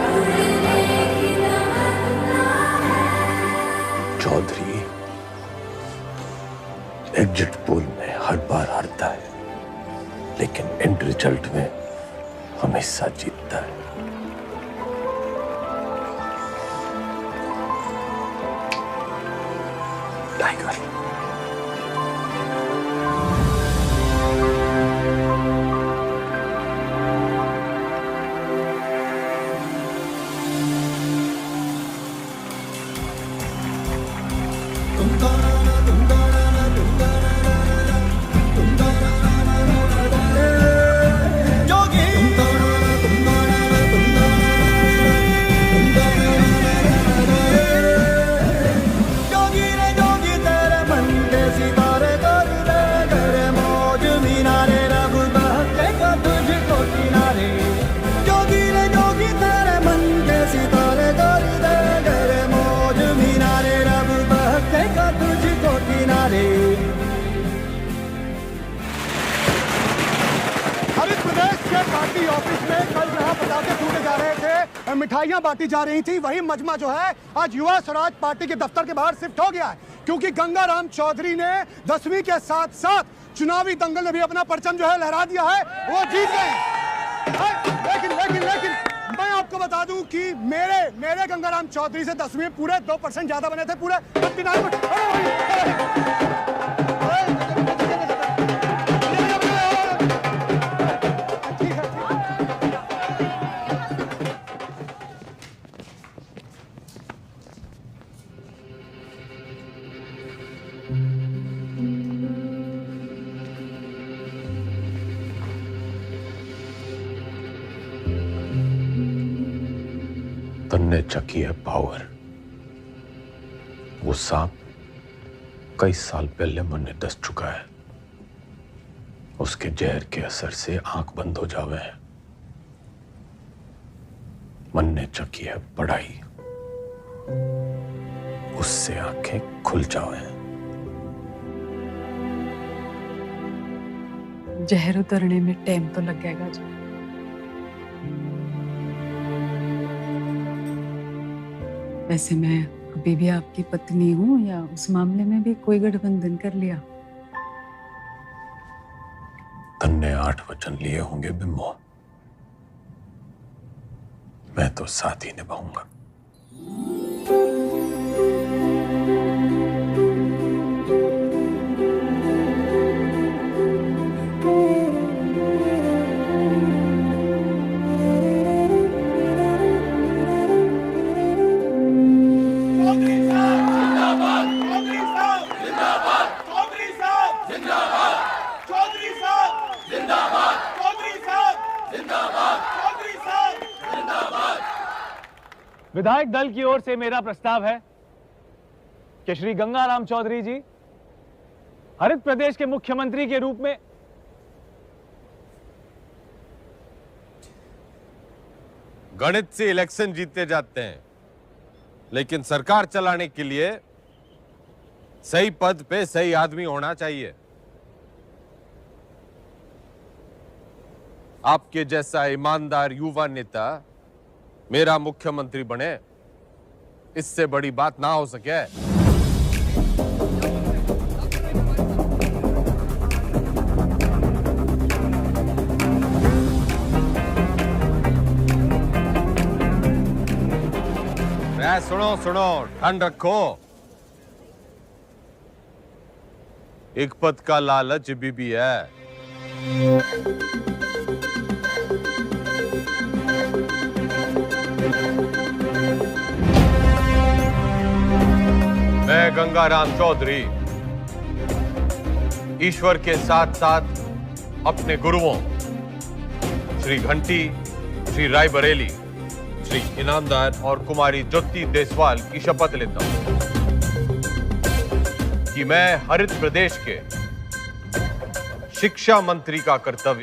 उड़ने की तमन्ना है। चौधरी एग्जिट पोल में हर बार हारता है, लेकिन एंड रिजल्ट में हमेशा जीतता है। टाइगर। हरित प्रदेश के पार्टी ऑफिस में कल जहां पटाखे फूटे जा रहे थे, मिठाइयां बांटी जा रही थी, वही मजमा जो है आज युवा स्वराज पार्टी के दफ्तर के बाहर शिफ्ट हो गया है, क्योंकि गंगाराम चौधरी ने 10वीं के साथ साथ चुनावी दंगल में भी अपना परचम जो है लहरा दिया है, वो जीत गए। लेकिन लेकिन लेकिन मैं आपको बता दूं कि मेरे गंगाराम चौधरी से 10वीं में पूरे 2% ज्यादा बने थे, पूरे 39%। तन्ने चकी है पावर। वो सांप कई साल पहले मन ने दस चुका है, उसके जहर के असर से आंख बंद हो जावे है। मन ने चकी है पढ़ाई, उससे आंखें खुल जावे। जहर उतरने में टाइम तो लगेगा जी। वैसे मैं अभी भी आपकी पत्नी हूँ, या उस मामले में भी कोई गठबंधन कर लिया? तन्ने 8 वचन लिए होंगे बिम्बो, मैं तो साथ ही निभाऊंगा। विधायक दल की ओर से मेरा प्रस्ताव है कि श्री गंगाराम चौधरी जी हरित प्रदेश के मुख्यमंत्री के रूप में गणित से इलेक्शन जीते जाते हैं, लेकिन सरकार चलाने के लिए सही पद पे सही आदमी होना चाहिए। आपके जैसा ईमानदार युवा नेता मेरा मुख्यमंत्री बने, इससे बड़ी बात ना हो सके। सुनो सुनो, ठंड रखो। एक पद का लालच भी है। मैं गंगाराम चौधरी ईश्वर के साथ साथ अपने गुरुओं श्री घंटी, श्री रायबरेली, श्री इनामदार और कुमारी ज्योति देसवाल की शपथ लेता हूं कि मैं हरित प्रदेश के शिक्षा मंत्री का कर्तव्य